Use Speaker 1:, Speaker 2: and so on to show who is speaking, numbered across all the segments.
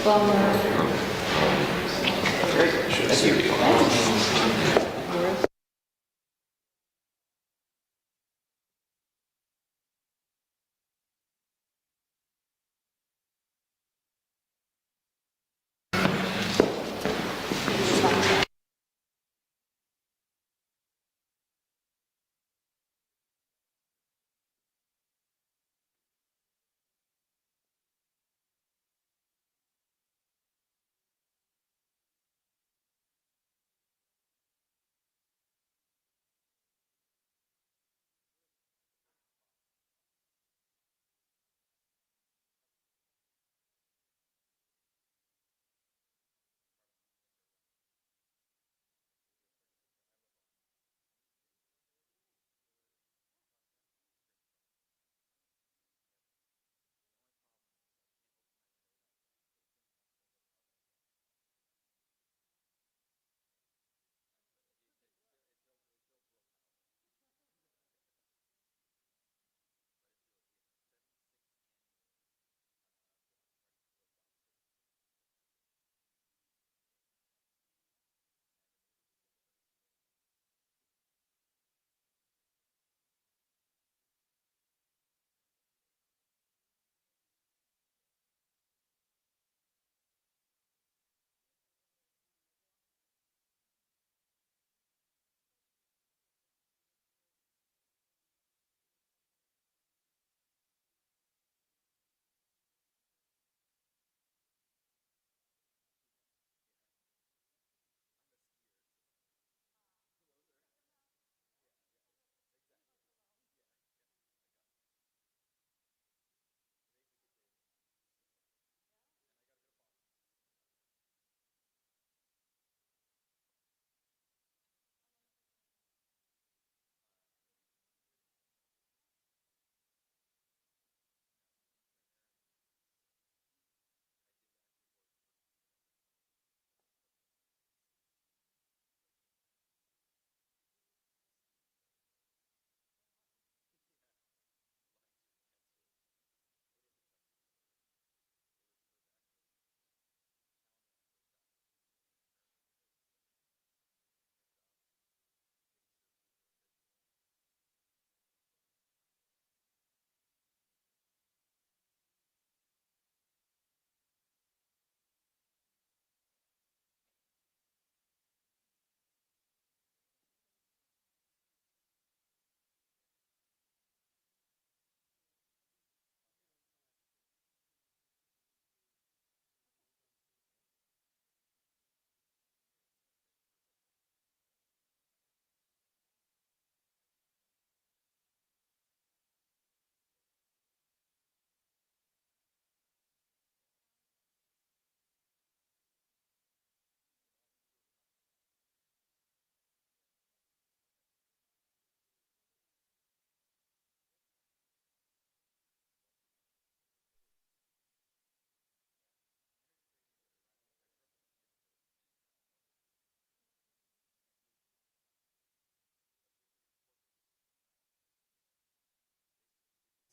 Speaker 1: Bummer.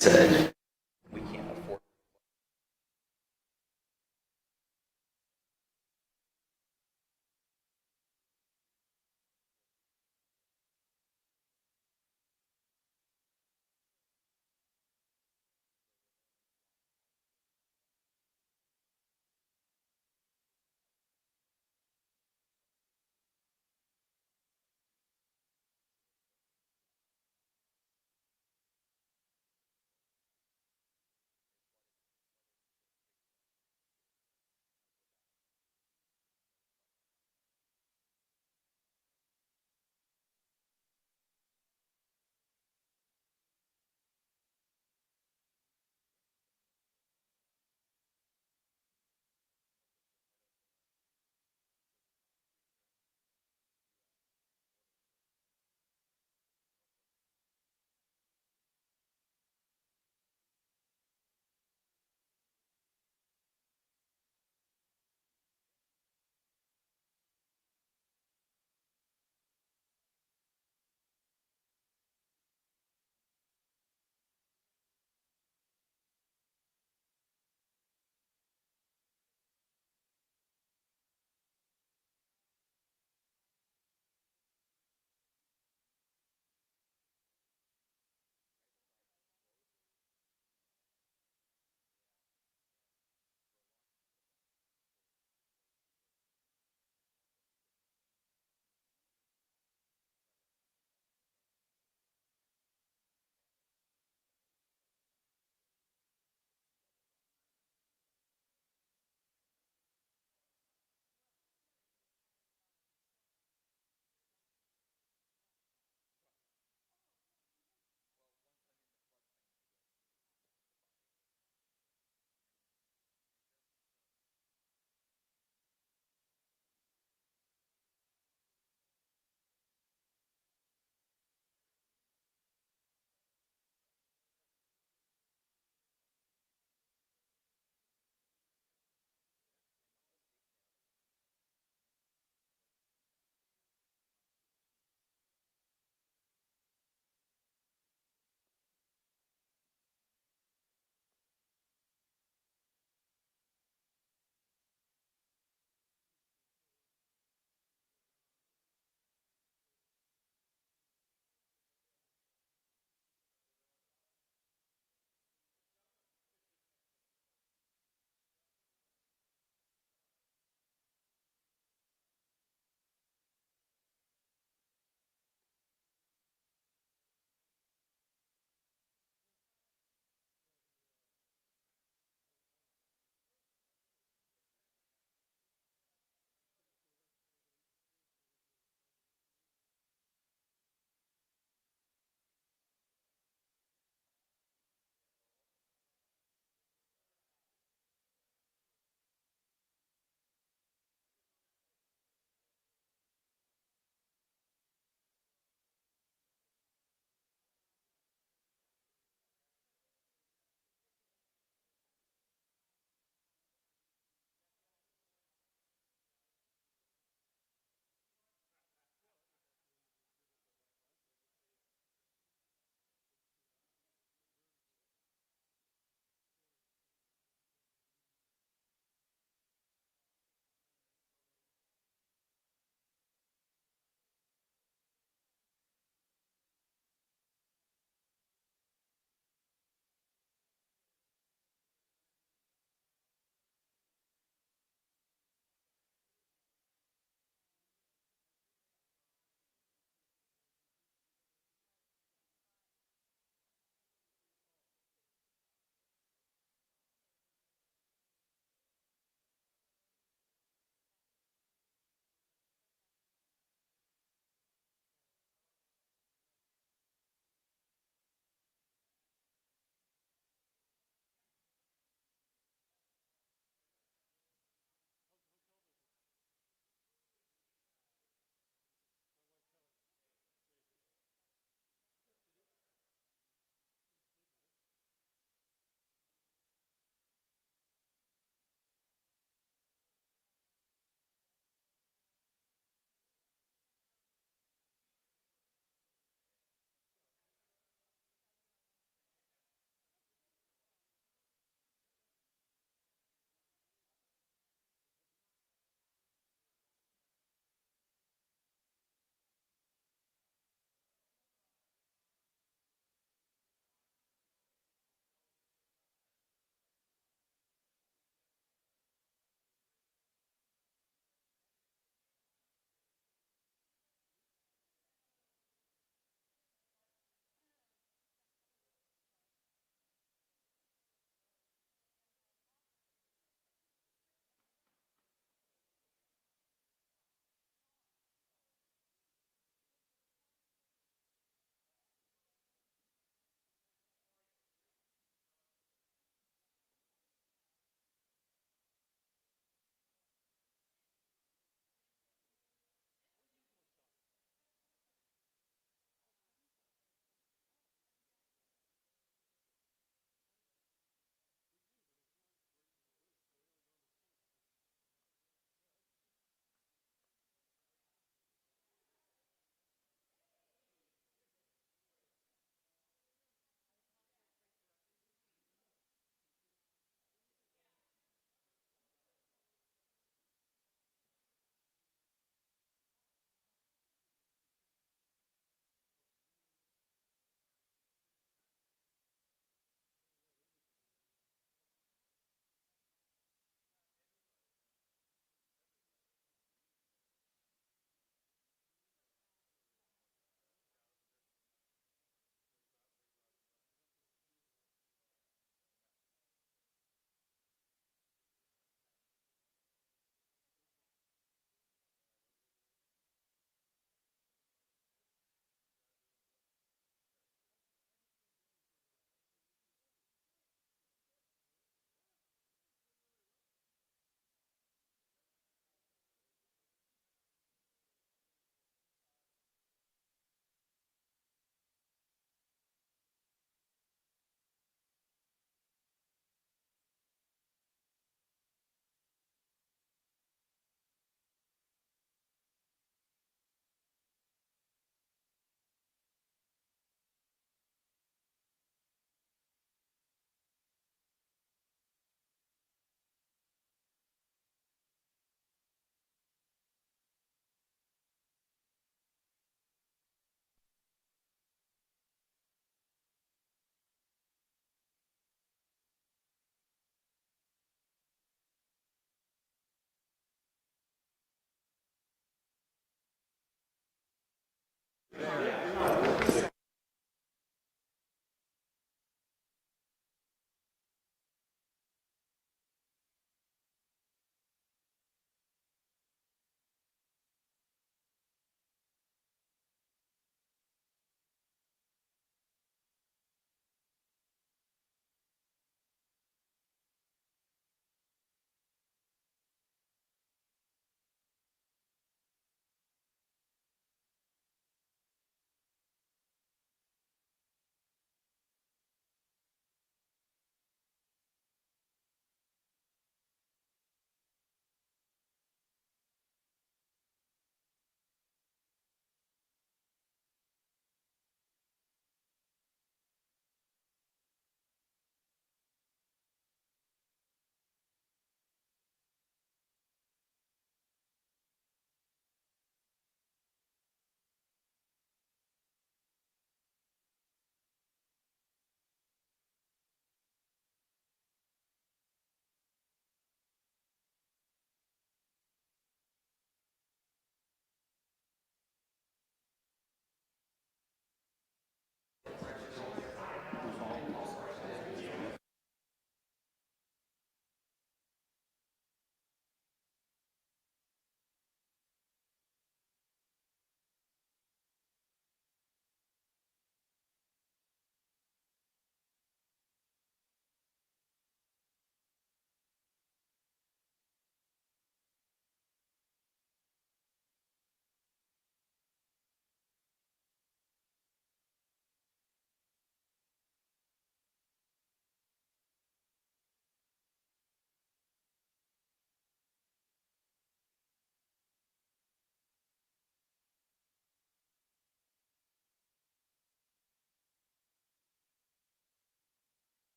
Speaker 2: Said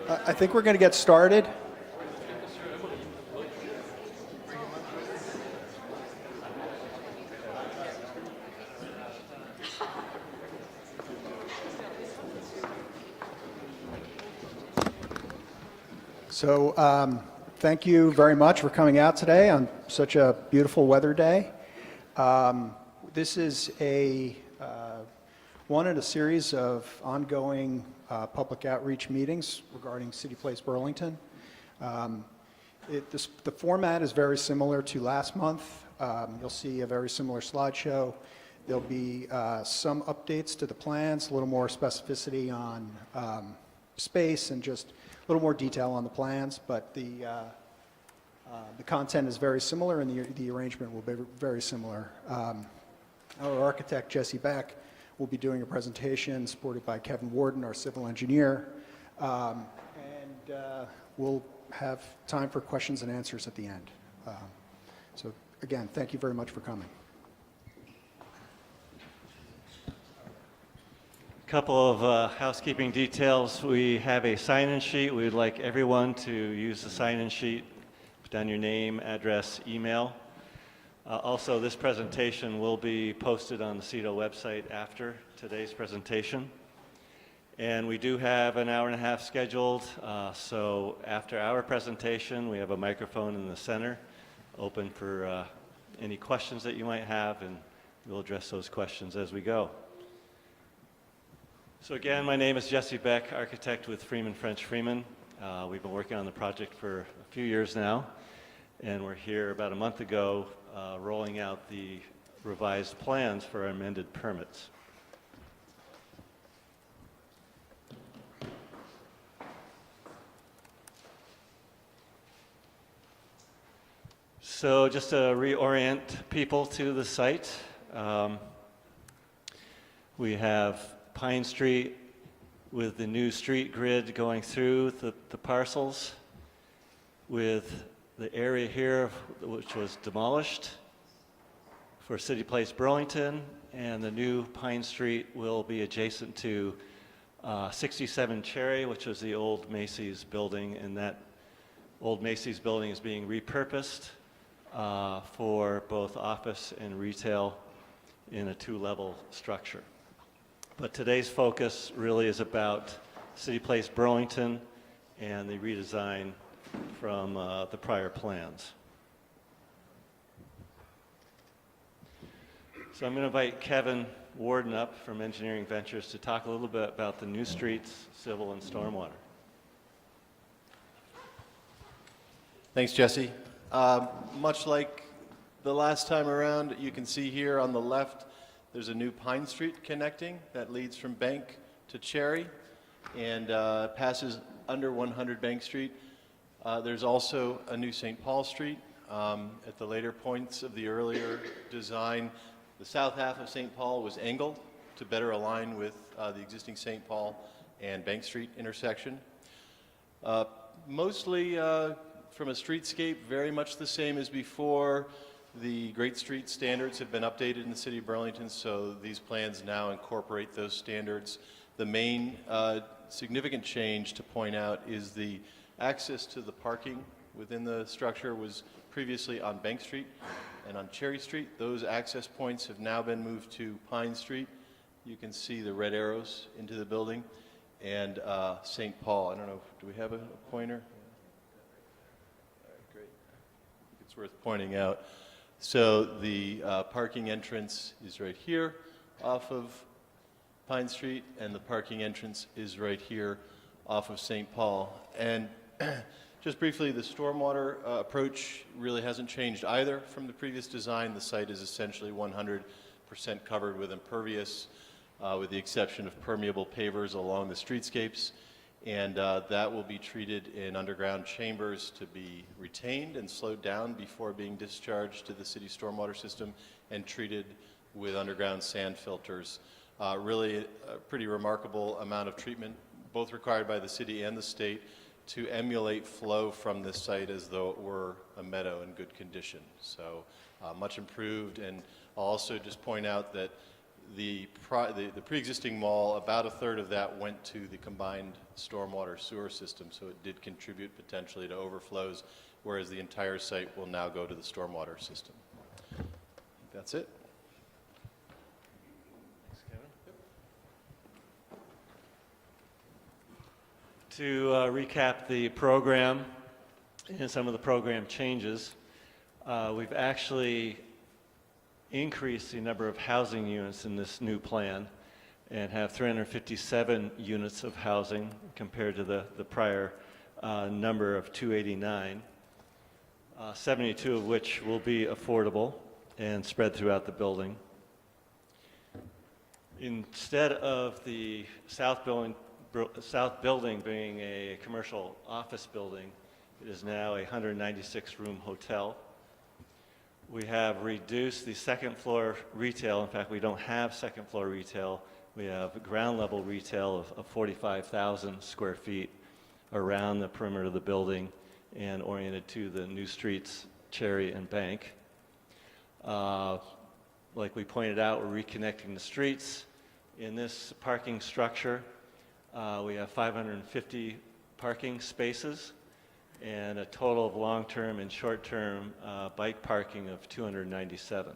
Speaker 1: I think we're going to get started. So thank you very much for coming out today on such a beautiful weather day. This is one in a series of ongoing public outreach meetings regarding CityPlace Burlington. The format is very similar to last month. You'll see a very similar slideshow. There'll be some updates to the plans, a little more specificity on space and just a little more detail on the plans, but the content is very similar and the arrangement will be very similar. Our architect, Jesse Beck, will be doing a presentation supported by Kevin Warden, our civil engineer, and we'll have time for questions and answers at the end. So again, thank you very much for coming.
Speaker 3: A couple of housekeeping details. We have a sign-in sheet. We would like everyone to use the sign-in sheet, put down your name, address, email. Also, this presentation will be posted on the CETO website after today's presentation. And we do have an hour and a half scheduled, so after our presentation, we have a microphone in the center open for any questions that you might have, and we'll address those questions as we go. So again, my name is Jesse Beck, architect with Freeman French Freeman. We've been working on the project for a few years now, and we're here about a month ago rolling out the revised plans for our amended permits. So just to reorient people to the site, we have Pine Street with the new street grid going through the parcels, with the area here which was demolished for CityPlace Burlington, and the new Pine Street will be adjacent to 67 Cherry, which was the old Macy's building, and that old Macy's building is being repurposed for both office and retail in a two-level structure. But today's focus really is about CityPlace Burlington and the redesign from the prior plans. So I'm going to invite Kevin Warden up from Engineering Ventures to talk a little bit about the new streets, civil, and stormwater.
Speaker 4: Thanks, Jesse. Much like the last time around, you can see here on the left, there's a new Pine Street connecting that leads from Bank to Cherry and passes under 100 Bank Street. There's also a new St. Paul Street. At the later points of the earlier design, the south half of St. Paul was angled to better align with the existing St. Paul and Bank Street intersection. Mostly from a streetscape, very much the same as before. The Great Street standards have been updated in the city of Burlington, so these plans now incorporate those standards. The main significant change to point out is the access to the parking within the structure was previously on Bank Street and on Cherry Street. Those access points have now been moved to Pine Street. You can see the red arrows into the building, and St. Paul. I don't know, do we have a pointer? All right, great. I think it's worth pointing out. So the parking entrance is right here off of Pine Street, and the parking entrance is right here off of St. Paul. And just briefly, the stormwater approach really hasn't changed either from the previous design. The site is essentially 100% covered with impervious, with the exception of permeable pavers along the streetscapes. And that will be treated in underground chambers to be retained and slowed down before being discharged to the city stormwater system and treated with underground sand filters. Really a pretty remarkable amount of treatment, both required by the city and the state, to emulate flow from this site as though it were a meadow in good condition. So much improved. And I'll also just point out that the pre-existing mall, about a third of that went to the combined stormwater sewer system, so it did contribute potentially to overflows, whereas the entire site will now go to the stormwater system. That's it.
Speaker 3: Thanks, Kevin. To recap the program and some of the program changes, we've actually increased the number of housing units in this new plan and have 357 units of housing compared to the prior number of 289, 72 of which will be affordable and spread throughout the building. Instead of the south building being a commercial office building, it is now a 196-room hotel. We have reduced the second floor retail. In fact, we don't have second floor retail. We have ground level retail of 45,000 square feet around the perimeter of the building and oriented to the new streets, Cherry and Bank. Like we pointed out, we're reconnecting the streets. In this parking structure, we have 550 parking spaces and a total of long-term and short-term bike parking of 297.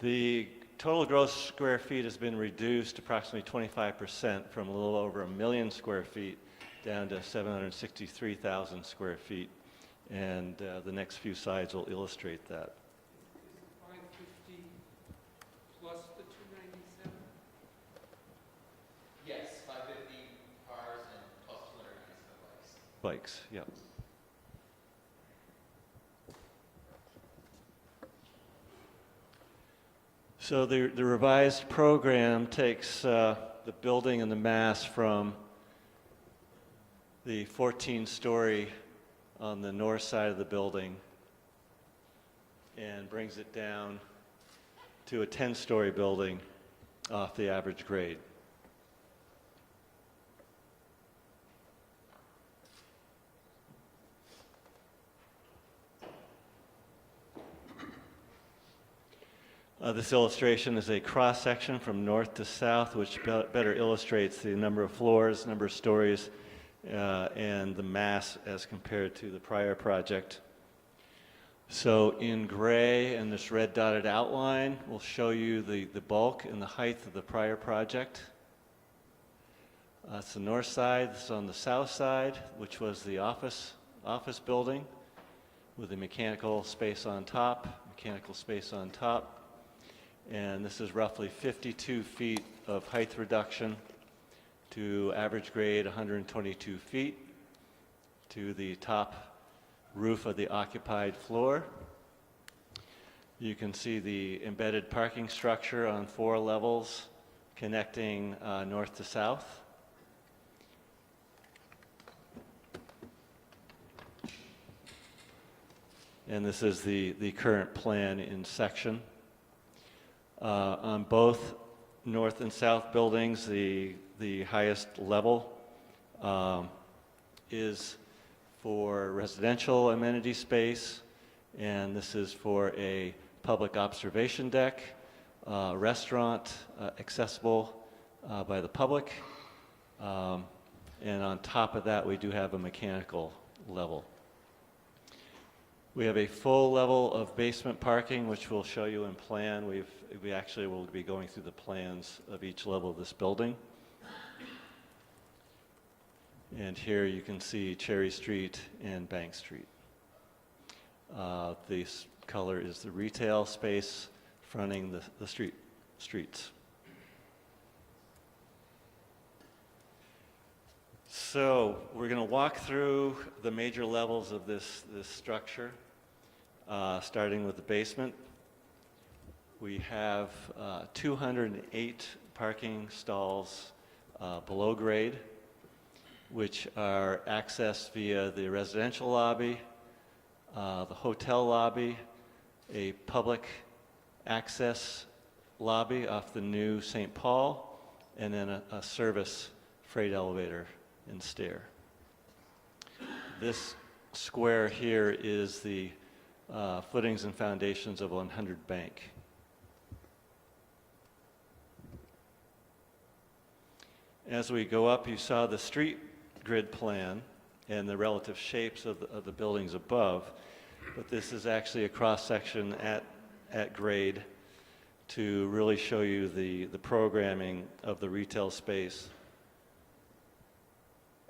Speaker 3: The total gross square feet has been reduced approximately 25% from a little over 1 million square feet down to 763,000 square feet, and the next few slides will illustrate that.
Speaker 5: Is 550 plus the 297?
Speaker 2: Yes, 550 cars and plus 297 bikes.
Speaker 3: Bikes, yeah. So the revised program takes the building and the mass from the 14-story on the north side of the building and brings it down to a 10-story building off the average grade. This illustration is a cross-section from north to south, which better illustrates the number of floors, number of stories, and the mass as compared to the prior project. So in gray and this red dotted outline will show you the bulk and the height of the prior project. That's the north side. This is on the south side, which was the office building with the mechanical space on top, and this is roughly 52 feet of height reduction to average grade 122 feet to the top roof of the occupied floor. You can see the embedded parking structure on 4 levels connecting north to south. And this is the current plan in section. On both north and south buildings, the highest level is for residential amenity space, and this is for a public observation deck, restaurant accessible by the public, and on top of that we do have a mechanical level. We have a full level of basement parking, which we'll show you in plan. We actually will be going through the plans of each level of this building. And here you can see Cherry Street and Bank Street. This color is the retail space fronting the streets. So we're going to walk through the major levels of this structure, starting with the basement. We have 208 parking stalls below grade, which are accessed via the residential lobby, the hotel lobby, a public access lobby off the new St. Paul, and then a service freight elevator and stair. This square here is the footings and foundations of 100 Bank. As we go up, you saw the street grid plan and the relative shapes of the buildings above, but this is actually a cross-section at grade to really show you the programming of the retail space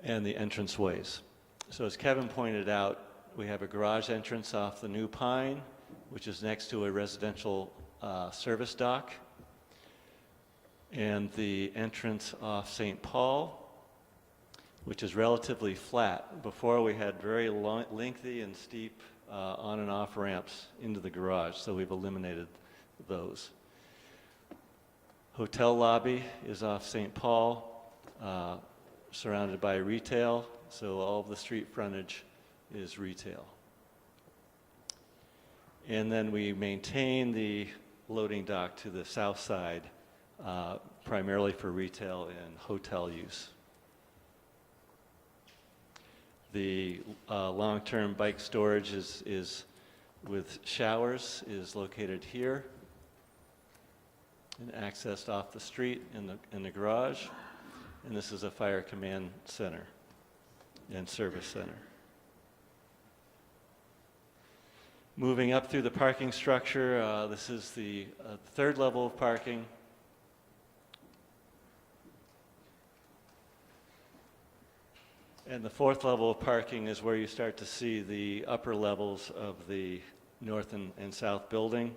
Speaker 3: and the entranceways. So as Kevin pointed out, we have a garage entrance off the New Pine, which is next to a residential service dock, and the entrance off St. Paul, which is relatively flat. Before we had very lengthy and steep on and off ramps into the garage, so we've eliminated those. Hotel lobby is off St. Paul, surrounded by retail, so all of the street frontage is retail. And then we maintain the loading dock to the south side, primarily for retail and hotel use. The long-term bike storage is with showers is located here and accessed off the street in the garage. And this is a fire command center and service center. Moving up through the parking structure, this is the third level of parking. And the fourth level of parking is where you start to see the upper levels of the north and south building.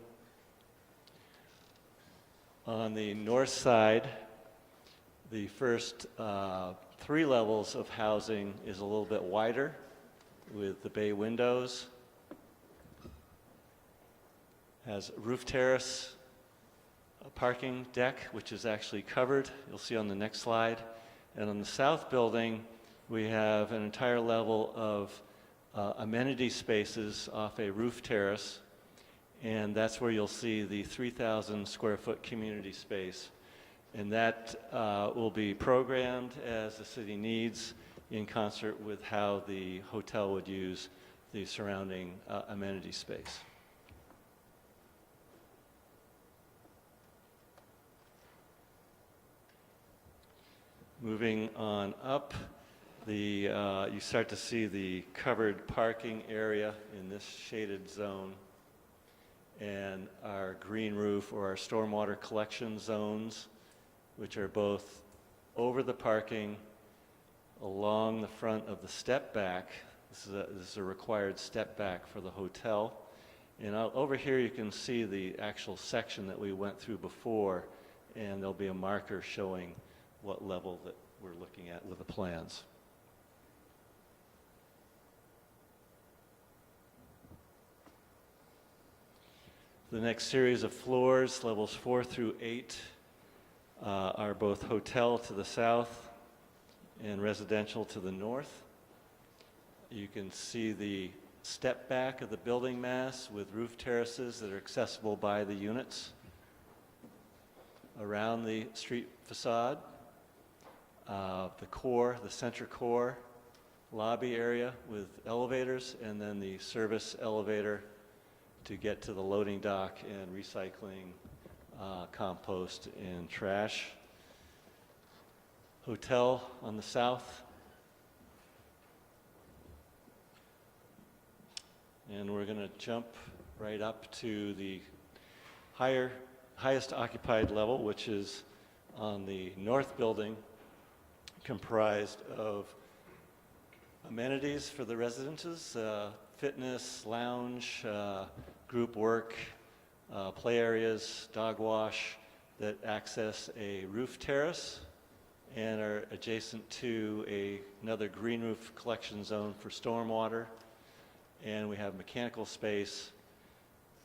Speaker 3: On the north side, the first 3 levels of housing is a little bit wider with the bay windows. Has roof terrace, a parking deck, which is actually covered. You'll see on the next slide. And on the south building, we have an entire level of amenity spaces off a roof terrace. And that's where you'll see the 3,000 square foot community space. And that will be programmed as the city needs in concert with how the hotel would use the surrounding amenity space. Moving on up, you start to see the covered parking area in this shaded zone, and our green roof or our stormwater collection zones, which are both over the parking, along the front of the step back. This is a required step back for the hotel. And over here you can see the actual section that we went through before, and there'll be a marker showing what level that we're looking at with the plans. The next series of floors, levels 4 through 8, are both hotel to the south and residential to the north. You can see the step back of the building mass with roof terraces that are accessible by the units around the street facade. The center core lobby area with elevators, and then the service elevator to get to the loading dock and recycling, compost, and trash. Hotel on the south. And we're going to jump right up to the highest occupied level, which is on the north building, comprised of amenities for the residences, fitness, lounge, group work, play areas, dog wash that access a roof terrace and are adjacent to another green roof collection zone for stormwater. And we have mechanical space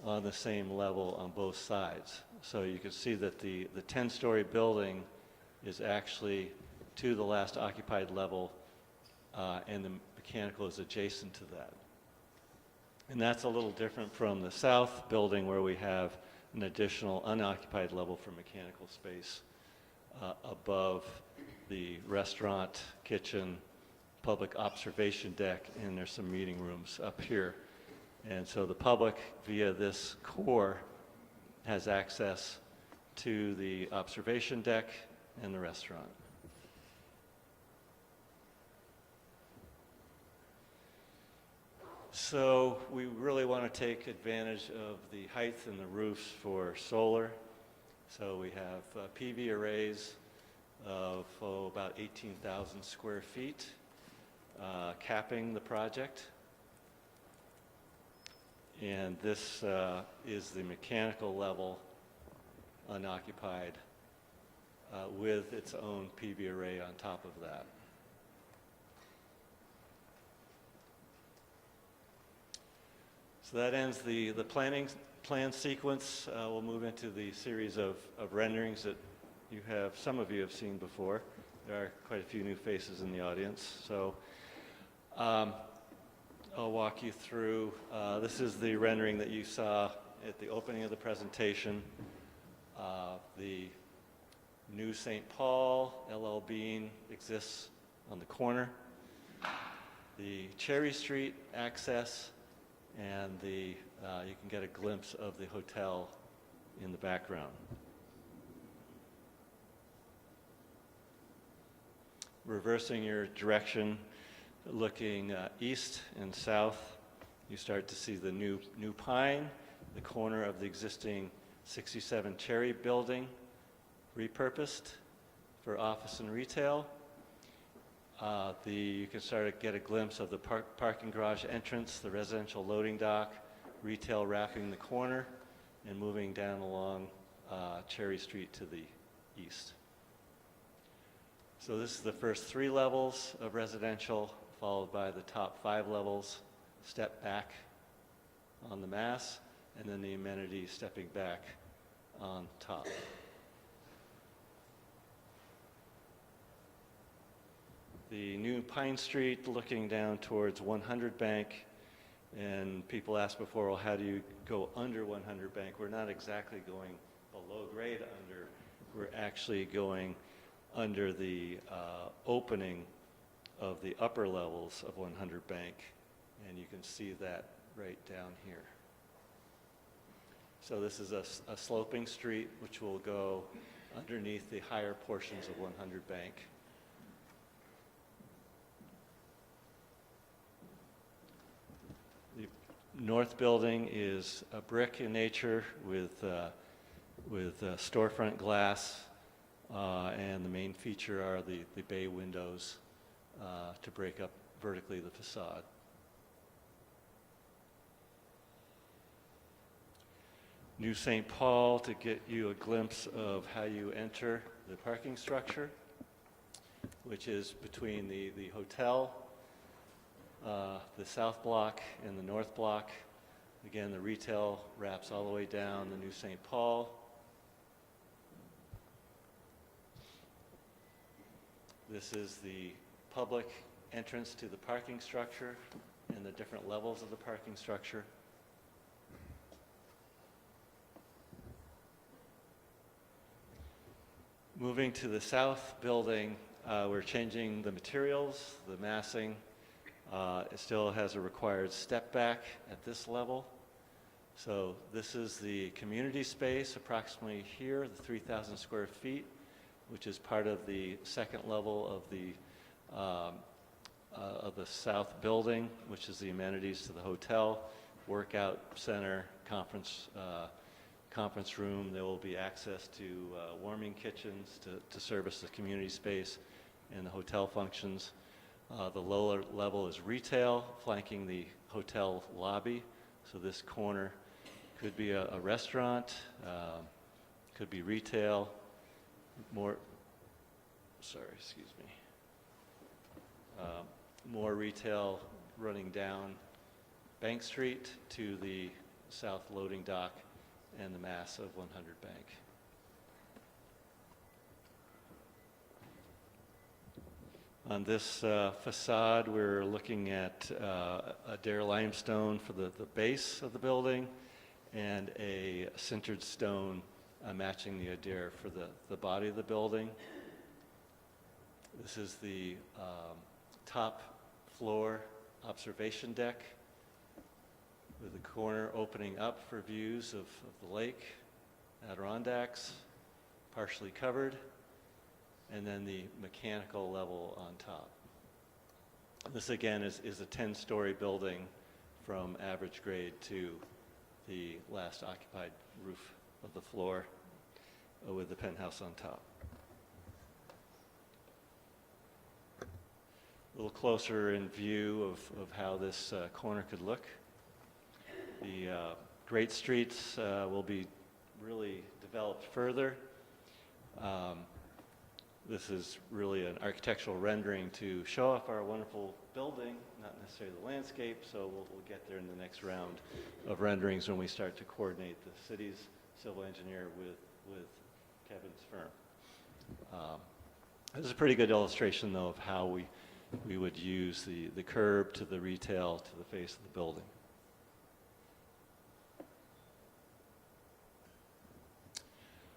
Speaker 3: on the same level on both sides. So you can see that the 10-story building is actually to the last occupied level, and the mechanical is adjacent to that. And that's a little different from the south building, where we have an additional unoccupied level for mechanical space above the restaurant, kitchen, public observation deck, and there's some meeting rooms up here. And so the public, via this core, has access to the observation deck and the restaurant. So we really want to take advantage of the height in the roofs for solar. So we have PV arrays of about 18,000 square feet, capping the project. And this is the mechanical level unoccupied with its own PV array on top of that. So that ends the plan sequence. We'll move into the series of renderings that some of you have seen before. There are quite a few new faces in the audience. So I'll walk you through. This is the rendering that you saw at the opening of the presentation. The new St. Paul LL Bean exists on the corner. The Cherry Street access, and you can get a glimpse of the hotel in the background. Reversing your direction, looking east and south, you start to see the new Pine, the corner of the existing 67 Cherry building, repurposed for office and retail. You can start to get a glimpse of the parking garage entrance, the residential loading dock, retail wrapping the corner, and moving down along Cherry Street to the east. So this is the first 3 levels of residential, followed by the top 5 levels, step back on the mass, and then the amenities stepping back on top. The new Pine Street looking down towards 100 Bank, and people asked before, well, how do you go under 100 Bank? We're not exactly going below grade under, we're actually going under the opening of the upper levels of 100 Bank, and you can see that right down here. So this is a sloping street which will go underneath the higher portions of 100 Bank. The north building is a brick in nature with storefront glass, and the main feature are the bay windows to break up vertically the facade. New St. Paul to get you a glimpse of how you enter the parking structure, which is between the hotel, the south block, and the north block. Again, the retail wraps all the way down the New St. Paul. This is the public entrance to the parking structure and the different levels of the parking structure. Moving to the south building, we're changing the materials, the massing. It still has a required step back at this level. So this is the community space approximately here, the 3,000 square feet, which is part of the second level of the south building, which is the amenities to the hotel, workout center, conference room. There will be access to warming kitchens to service the community space and the hotel functions. The lower level is retail, flanking the hotel lobby. So this corner could be a restaurant, could be retail, more retail running down Bank Street to the south loading dock and the mass of 100 Bank. On this facade, we're looking at Adair limestone for the base of the building and a sintered stone matching the Adair for the body of the building. This is the top floor observation deck with the corner opening up for views of the lake, Adirondacks, partially covered, and then the mechanical level on top. This again is a 10-story building from average grade to the last occupied roof of the floor with the penthouse on top. A little closer in view of how this corner could look. The great streets will be really developed further. This is really an architectural rendering to show off our wonderful building, not necessarily the landscape, so we'll get there in the next round of renderings when we start to coordinate the city's civil engineer with Kevin's firm. This is a pretty good illustration, though, of how we would use the curb to the retail to the face of the building.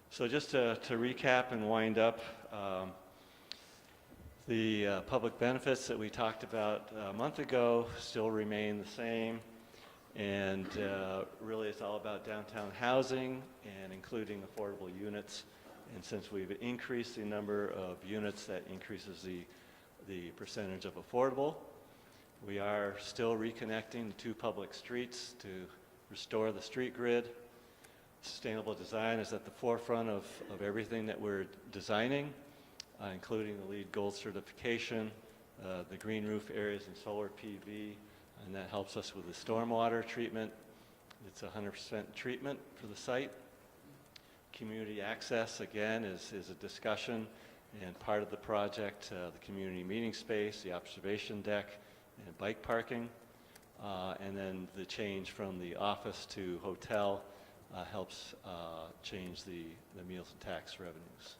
Speaker 3: So just to recap and wind up, the public benefits that we talked about a month ago still remain the same, and really it's all about downtown housing and including affordable units. And since we've increased the number of units, that increases the percentage of affordable. We are still reconnecting the two public streets to restore the street grid. Sustainable design is at the forefront of everything that we're designing, including the LEED Gold certification, the green roof areas and solar PV, and that helps us with the stormwater treatment. It's 100% treatment for the site. Community access, again, is a discussion and part of the project, the community meeting space, the observation deck, and bike parking. And then the change from the office to hotel helps change the meals and tax revenues.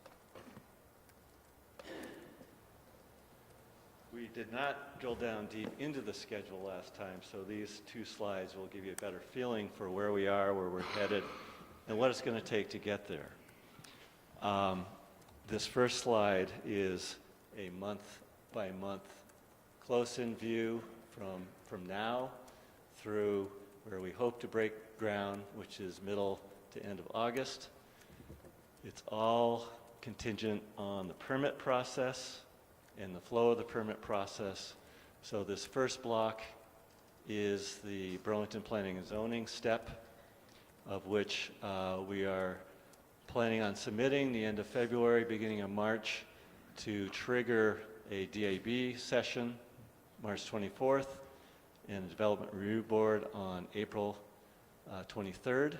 Speaker 3: We did not drill down deep into the schedule last time, so these two slides will give you a better feeling for where we are, where we're headed, and what it's going to take to get there. This first slide is a month-by-month close-in view from now through where we hope to break ground, which is middle to end of August. It's all contingent on the permit process and the flow of the permit process. So this first block is the Burlington Planning and Zoning step, of which we are planning on submitting the end of February, beginning of March, to trigger a DAB session, March 24th, and a Development Review Board on April 23rd.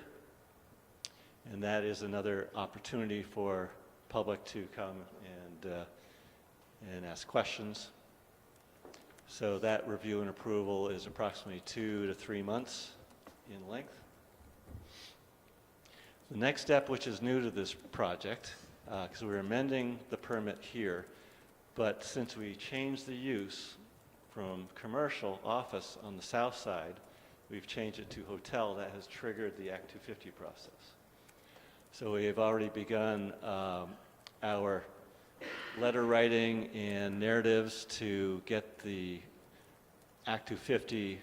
Speaker 3: And that is another opportunity for public to come and ask questions. So that review and approval is approximately 2 to 3 months in length. The next step, which is new to this project, because we're amending the permit here, but since we changed the use from commercial office on the south side, we've changed it to hotel. That has triggered the Act 250 process. So we have already begun our letter writing and narratives to get the Act 250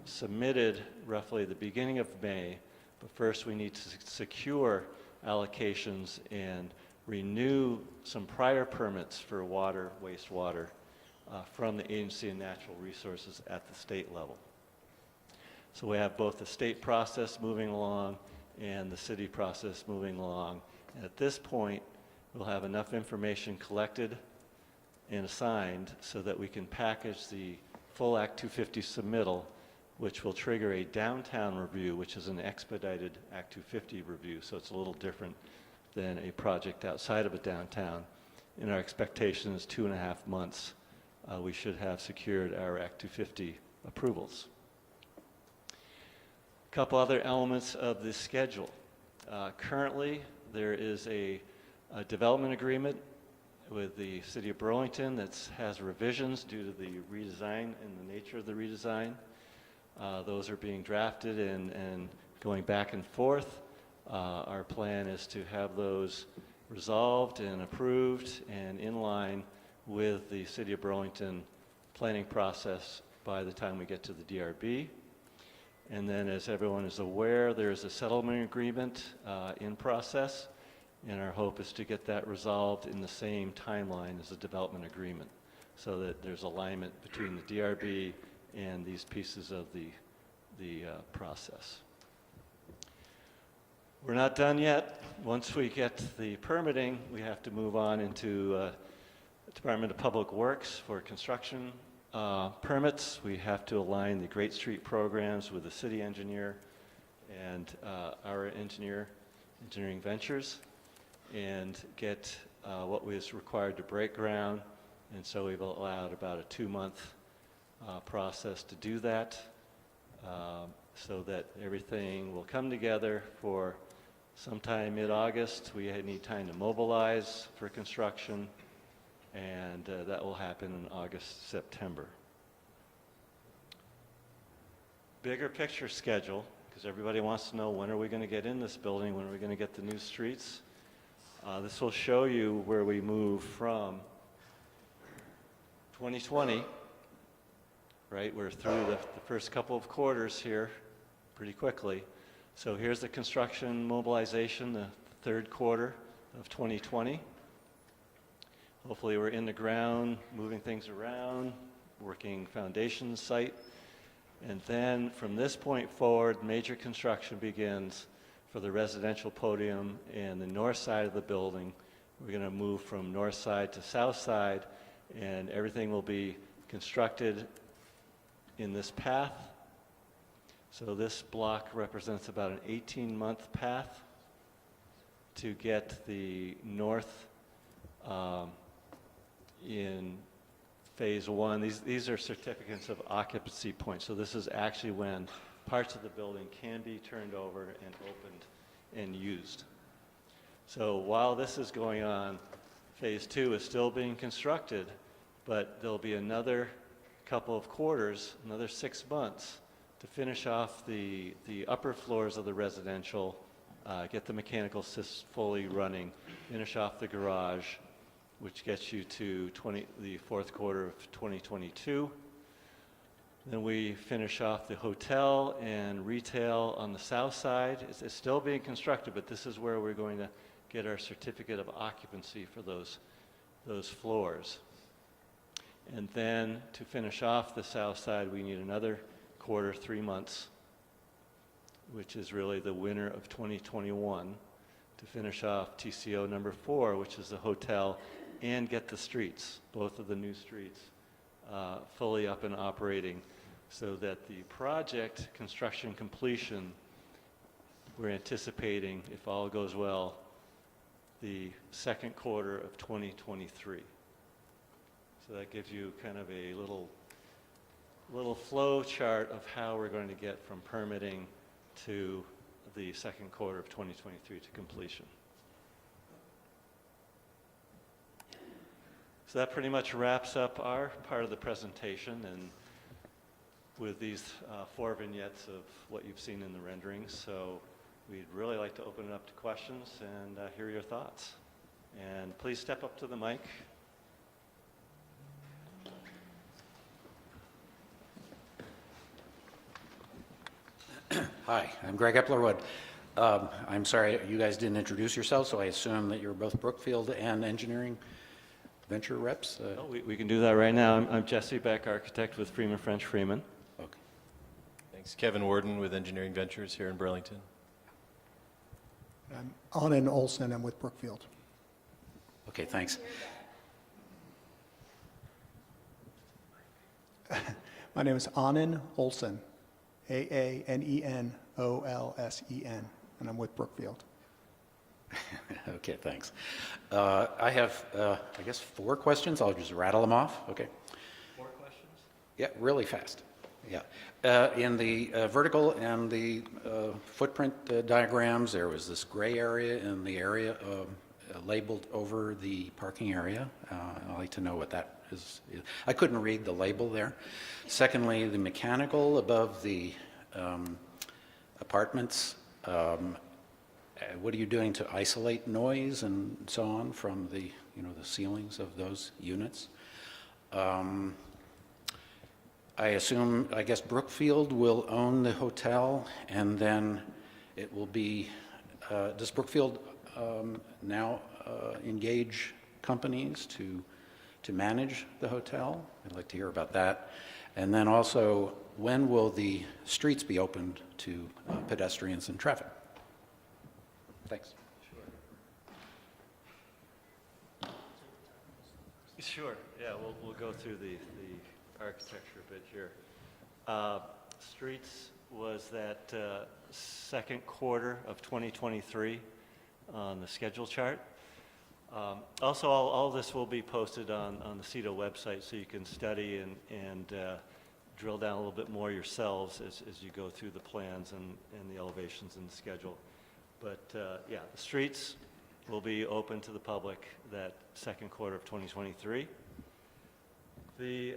Speaker 3: submitted roughly the beginning of May. But first we need to secure allocations and renew some prior permits for water, wastewater from the Agency of Natural Resources at the state level. So we have both the state process moving along and the city process moving along. And at this point, we'll have enough information collected and assigned so that we can package the full Act 250 submittal, which will trigger a downtown review, which is an expedited Act 250 review. So it's a little different than a project outside of a downtown. And our expectation is 2.5 months. We should have secured our Act 250 approvals. A couple other elements of this schedule. Currently, there is a development agreement with the City of Burlington that has revisions due to the redesign and the nature of the redesign. Those are being drafted and going back and forth. Our plan is to have those resolved and approved and in line with the City of Burlington planning process by the time we get to the DRB. And then, as everyone is aware, there's a settlement agreement in process, and our hope is to get that resolved in the same timeline as the development agreement, so that there's alignment between the DRB and these pieces of the the process. We're not done yet. Once we get the permitting, we have to move on into Department of Public Works for construction permits. We have to align the Great Street programs with the city engineer and our engineering ventures, and get what was required to break ground. And so we've allowed about a 2-month process to do that, so that everything will come together for sometime mid-August. We need time to mobilize for construction, and that will happen in August, September. Bigger picture schedule, because everybody wants to know, when are we going to get in this building? When are we going to get the new streets? This will show you where we move from 2020, right? We're through the first couple of quarters here pretty quickly. So here's the construction mobilization, the third quarter of 2020. Hopefully we're in the ground, moving things around, working foundation site. And then from this point forward, major construction begins for the residential podium and the north side of the building. We're going to move from north side to south side, and everything will be constructed in this path. So this block represents about an 18-month path to get the north in phase one. These are certificates of occupancy points. So this is actually when parts of the building can be turned over and opened and used. So while this is going on, phase two is still being constructed, but there'll be another couple of quarters, another 6 months, to finish off the upper floors of the residential, get the mechanical systems fully running, finish off the garage, which gets you to the fourth quarter of 2022. Then we finish off the hotel and retail on the south side. It's still being constructed, but this is where we're going to get our certificate of occupancy for those floors. And then to finish off the south side, we need another quarter, 3 months, which is really the winter of 2021, to finish off TCO number 4, which is the hotel, and get the streets, both of the new streets, fully up and operating, so that the project construction completion, we're anticipating, if all goes well, the second quarter of 2023. So that gives you kind of a little flow chart of how we're going to get from permitting to the second quarter of 2023 to completion. So that pretty much wraps up our part of the presentation, and with these 4 vignettes of what you've seen in the renderings. So we'd really like to open it up to questions and hear your thoughts. And please step up to the mic.
Speaker 6: Hi, I'm Greg Eplerwood. I'm sorry you guys didn't introduce yourselves, so I assume that you're both Brookfield and engineering venture reps.
Speaker 3: Oh, we can do that right now. I'm Jesse Beck, architect with Freeman French Freeman.
Speaker 6: Okay.
Speaker 4: Thanks. Kevin Warden with Engineering Ventures here in Burlington.
Speaker 1: I'm Anand Olson. I'm with Brookfield.
Speaker 6: Okay, thanks.
Speaker 1: My name is Anand Olson, Aanenolsen, and I'm with Brookfield.
Speaker 6: Okay, thanks. I have, I guess, 4 questions. I'll just rattle them off. Okay.
Speaker 3: 4 questions?
Speaker 6: Yeah, really fast. Yeah. In the vertical and the footprint diagrams, there was this gray area in the area labeled over the parking area. I'd like to know what that is. I couldn't read the label there. Secondly, the mechanical above the apartments. What are you doing to isolate noise and so on from the, the ceilings of those units? I guess Brookfield will own the hotel, and then it will be, does Brookfield now engage companies to manage the hotel? I'd like to hear about that. And then also, when will the streets be opened to pedestrians and traffic? Thanks.
Speaker 3: Sure, yeah, we'll go through the architecture a bit here. Streets was that second quarter of 2023 on the schedule chart. Also, all this will be posted on the CETO website, so you can study and drill down a little bit more yourselves as you go through the plans and the elevations and the schedule. But yeah, the streets will be open to the public that second quarter of 2023. The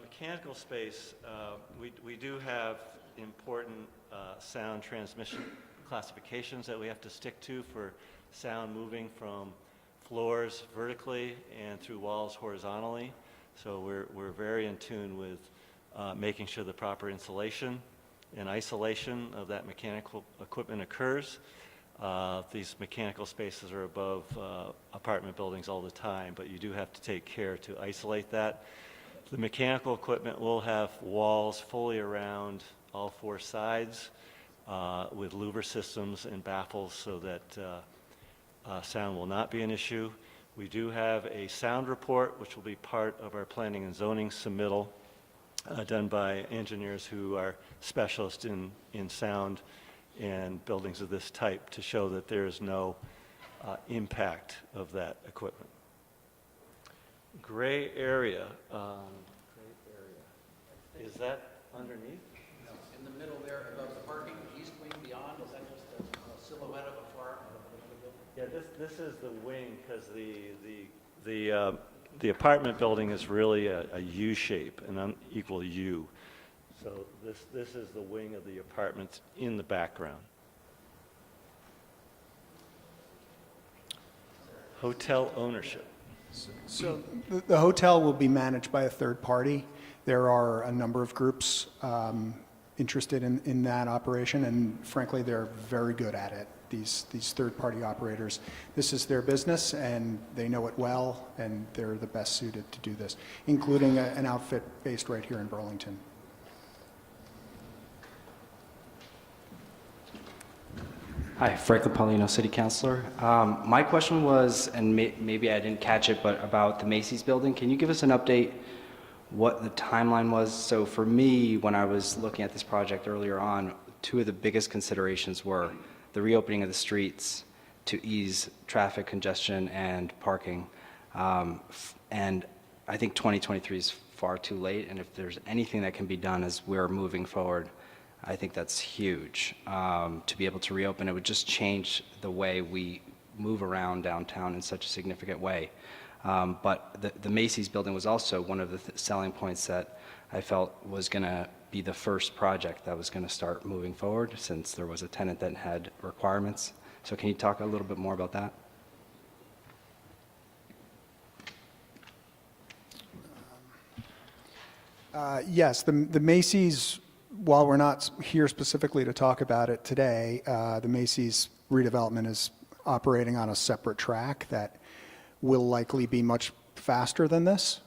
Speaker 3: mechanical space, we do have important sound transmission classifications that we have to stick to for sound moving from floors vertically and through walls horizontally. So we're very in tune with making sure the proper insulation and isolation of that mechanical equipment occurs. These mechanical spaces are above apartment buildings all the time, but you do have to take care to isolate that. The mechanical equipment will have walls fully around all four sides with louver systems and baffles so that sound will not be an issue. We do have a sound report, which will be part of our planning and zoning submittal done by engineers who are specialists in sound and buildings of this type to show that there is no impact of that equipment. Gray area. Is that underneath?
Speaker 6: In the middle there above the parking, east wing beyond, is that just a silhouette of a far?
Speaker 3: Yeah, this is the wing because the apartment building is really a U shape, an unequal U. So this is the wing of the apartments in the background. Hotel ownership.
Speaker 1: So the hotel will be managed by a third party. There are a number of groups interested in that operation, and frankly, they're very good at it, these third-party operators. This is their business, and they know it well, and they're the best suited to do this, including an outfit based right here in Burlington.
Speaker 7: Hi, Franklin Paulino, City Councilor. My question was, and maybe I didn't catch it, but about the Macy's building. Can you give us an update what the timeline was? So for me, when I was looking at this project earlier on, two of the biggest considerations were the reopening of the streets to ease traffic congestion and parking. And I think 2023 is far too late, and if there's anything that can be done as we're moving forward, I think that's huge. To be able to reopen, it would just change the way we move around downtown in such a significant way. But the Macy's building was also one of the selling points that I felt was going to be the first project that was going to start moving forward, since there was a tenant that had requirements. So can you talk a little bit more about that?
Speaker 1: Yes, the Macy's, while we're not here specifically to talk about it today, the Macy's redevelopment is operating on a separate track that will likely be much faster than this.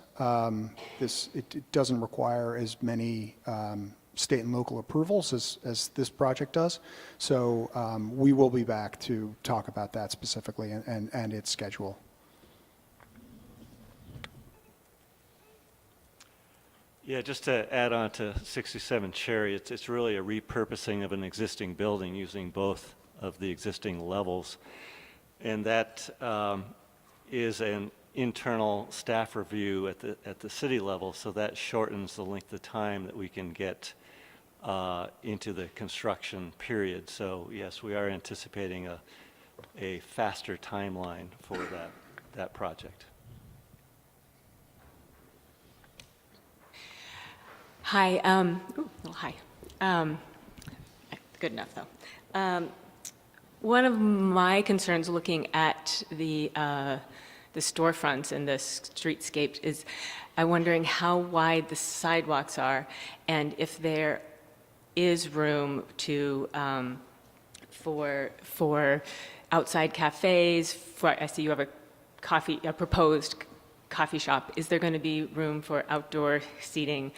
Speaker 1: It doesn't require as many state and local approvals as this project does. So we will be back to talk about that specifically and its schedule.
Speaker 3: Yeah, just to add on to 67 Cherry, it's really a repurposing of an existing building using both of the existing levels. And that is an internal staff review at the city level, so that shortens the length of time that we can get into the construction period. So yes, we are anticipating a faster timeline for that project.
Speaker 8: Hi. Hi. Good enough, though. One of my concerns looking at the storefronts and the streetscape is I'm wondering how wide the sidewalks are and if there is room to for outside cafes. I see you have a proposed coffee shop, is there going to be room for outdoor seating?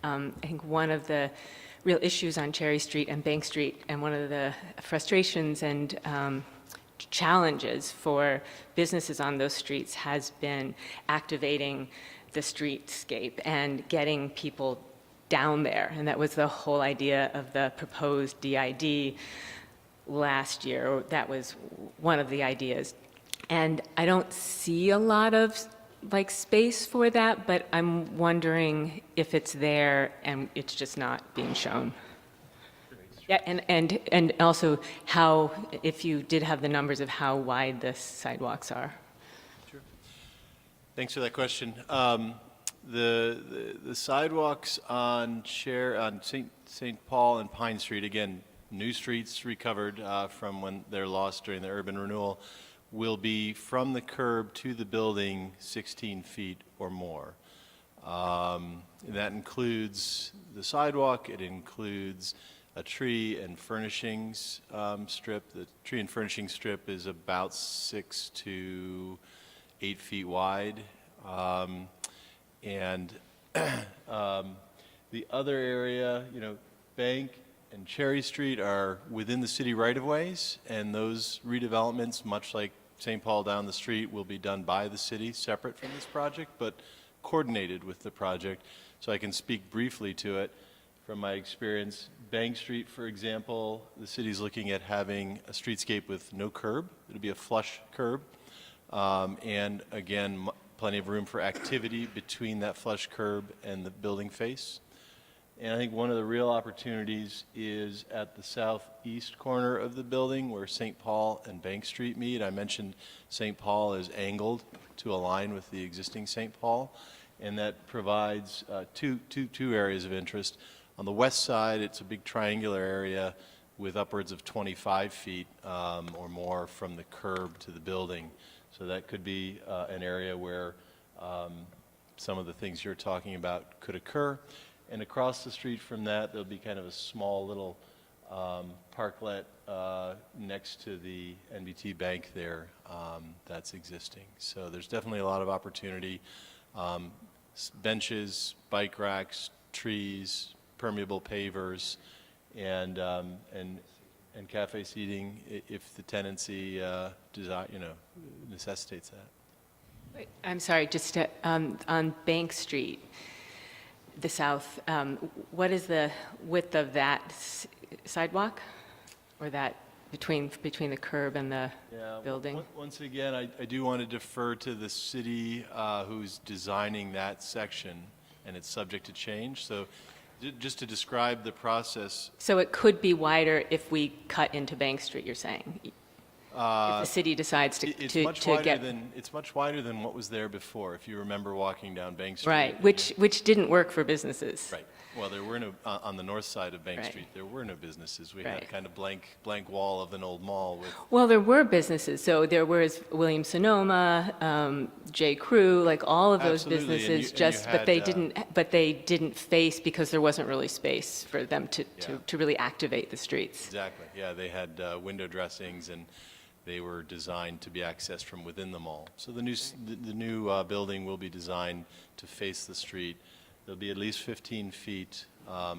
Speaker 8: I think one of the real issues on Cherry Street and Bank Street, and one of the frustrations and challenges for businesses on those streets has been activating the streetscape and getting people down there. And that was the whole idea of the proposed DID last year, or that was one of the ideas. And I don't see a lot of like space for that, but I'm wondering if it's there and it's just not being shown. Yeah, and also how, if you did have the numbers of how wide the sidewalks are.
Speaker 4: Sure. Thanks for that question. The sidewalks on St. Paul and Pine Street, again, new streets recovered from when they're lost during the urban renewal, will be from the curb to the building 16 feet or more. That includes the sidewalk, it includes a tree and furnishings strip. The tree and furnishing strip is about 6 to 8 feet wide. And the other area, you know, Bank and Cherry Street are within the city right-of-ways, and those redevelopments, much like St. Paul down the street, will be done by the city, separate from this project, but coordinated with the project. So I can speak briefly to it from my experience. Bank Street, for example, the city's looking at having a streetscape with no curb. It'll be a flush curb. And again, plenty of room for activity between that flush curb and the building face. And I think one of the real opportunities is at the southeast corner of the building where St. Paul and Bank Street meet. I mentioned St. Paul is angled to align with the existing St. Paul, and that provides two areas of interest. On the west side, it's a big triangular area with upwards of 25 feet or more from the curb to the building. So that could be an area where some of the things you're talking about could occur. And across the street from that, there'll be kind of a small little parklet next to the NBT Bank there that's existing. So there's definitely a lot of opportunity. Benches, bike racks, trees, permeable pavers, and cafe seating if the tenancy necessitates that.
Speaker 8: Wait, I'm sorry, just to, on Bank Street, the south, what is the width of that sidewalk, or that between the curb and the building?
Speaker 4: Once again, I do want to defer to the city who's designing that section, and it's subject to change. So just to describe the process.
Speaker 8: So it could be wider if we cut into Bank Street, you're saying? If the city decides to get...
Speaker 4: It's much wider than what was there before, if you remember walking down Bank Street.
Speaker 8: Right, which didn't work for businesses.
Speaker 4: Right. Well, there were no, on the north side of Bank
Speaker 8: Right.
Speaker 4: Street, there were no businesses. We
Speaker 8: Right.
Speaker 4: had kind of blank wall of an old mall with...
Speaker 8: Well, there were businesses. So there was Williams-Sonoma, J. Crew, like all of those
Speaker 4: Absolutely, and you-
Speaker 8: businesses.
Speaker 4: and you
Speaker 8: But they didn't face because there wasn't really space for them to really activate the streets.
Speaker 4: Exactly, yeah, they had window dressings, and they were designed to be accessed from within the mall. So the new building will be designed to face the street. There'll be at least 15 feet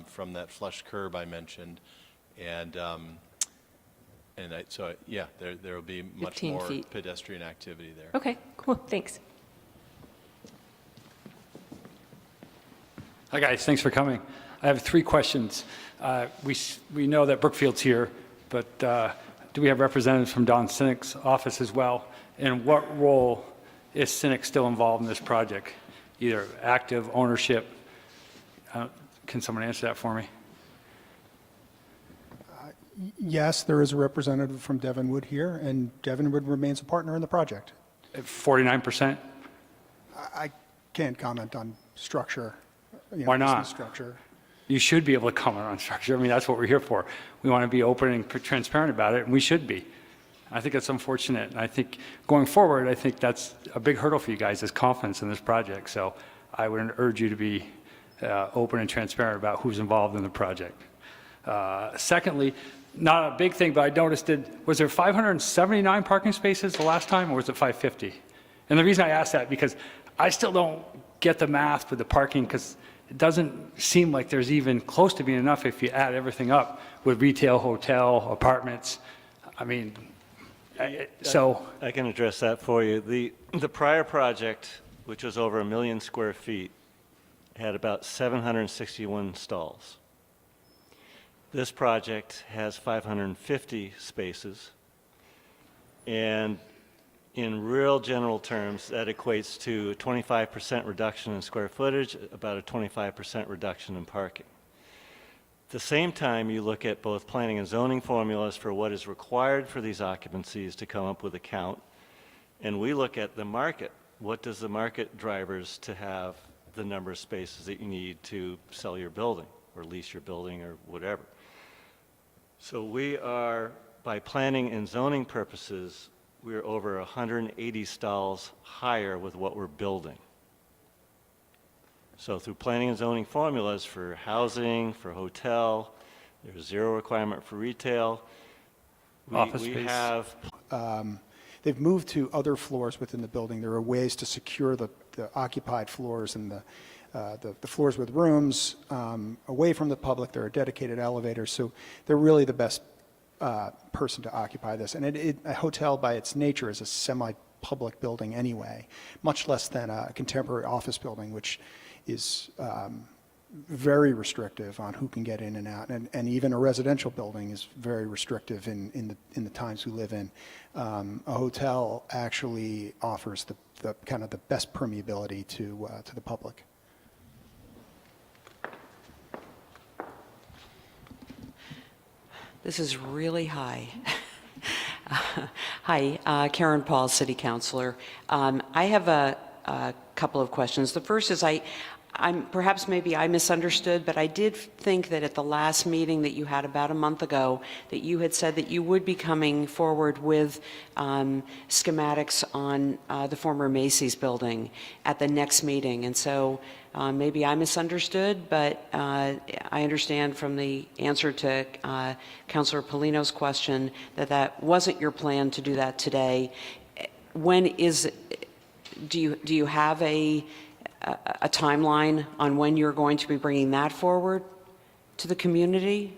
Speaker 4: from that flush curb I mentioned, and there will be much
Speaker 8: 15
Speaker 4: more
Speaker 8: feet.
Speaker 4: pedestrian activity there.
Speaker 8: Okay, cool, thanks.
Speaker 9: Hi, guys. Thanks for coming. I have 3 questions. We know that Brookfield's here, but do we have representatives from Don Sinek's office as well? And what role is Sinek still involved in this project? Either active, ownership? Can someone answer that for me?
Speaker 1: Yes, there is a representative from Devonwood here, and Devonwood remains a partner in the project.
Speaker 9: At 49%?
Speaker 1: I can't comment on structure.
Speaker 9: Why not?
Speaker 1: Business structure.
Speaker 9: You should be able to comment on structure. I mean, that's what we're here for. We want to be open and transparent about it, and we should be. I think that's unfortunate. And I think going forward, I think that's a big hurdle for you guys, is confidence in this project. So I would urge you to be open and transparent about who's involved in the project. Secondly, not a big thing, but I noticed was there 579 parking spaces the last time, or was it 550? And the reason I ask that, because I still don't get the math with the parking because it doesn't seem like there's even close to being enough if you add everything up with retail, hotel, apartments. I mean, so,
Speaker 3: I can address that for you. The prior project, which was over 1 million square feet, had about 761 stalls. This project has 550 spaces, and in real general terms, that equates to a 25% reduction in square footage, about a 25% reduction in parking. At the same time, you look at both planning and zoning formulas for what is required for these occupancies to come up with a count, and we look at the market. What does the market drivers to have the number of spaces that you need to sell your building or lease your building or whatever? So we are, by planning and zoning purposes, we're over 180 stalls higher with what we're building. So through planning and zoning formulas for housing, for hotel, there's zero requirement for retail.
Speaker 9: Office
Speaker 3: We
Speaker 9: space.
Speaker 3: have,
Speaker 1: They've moved to other floors within the building. There are ways to secure the occupied floors and the floors with rooms away from the public. There are dedicated elevators, so they're really the best person to occupy this. And a hotel, by its nature, is a semi-public building anyway, much less than a contemporary office building, which is very restrictive on who can get in and out. And even a residential building is very restrictive in the times we live in. A hotel actually offers the kind of the best permeability to the public.
Speaker 10: This is really high. Hi, Karen Paul, City Councilor. I have a couple of questions. The first is perhaps maybe I misunderstood, but I did think that at the last meeting that you had about a month ago, that you had said that you would be coming forward with schematics on the former Macy's building at the next meeting. And so maybe I misunderstood, but I understand from the answer to Councilor Polino's question that that wasn't your plan to do that today. Do you have a timeline on when you're going to be bringing that forward to the community?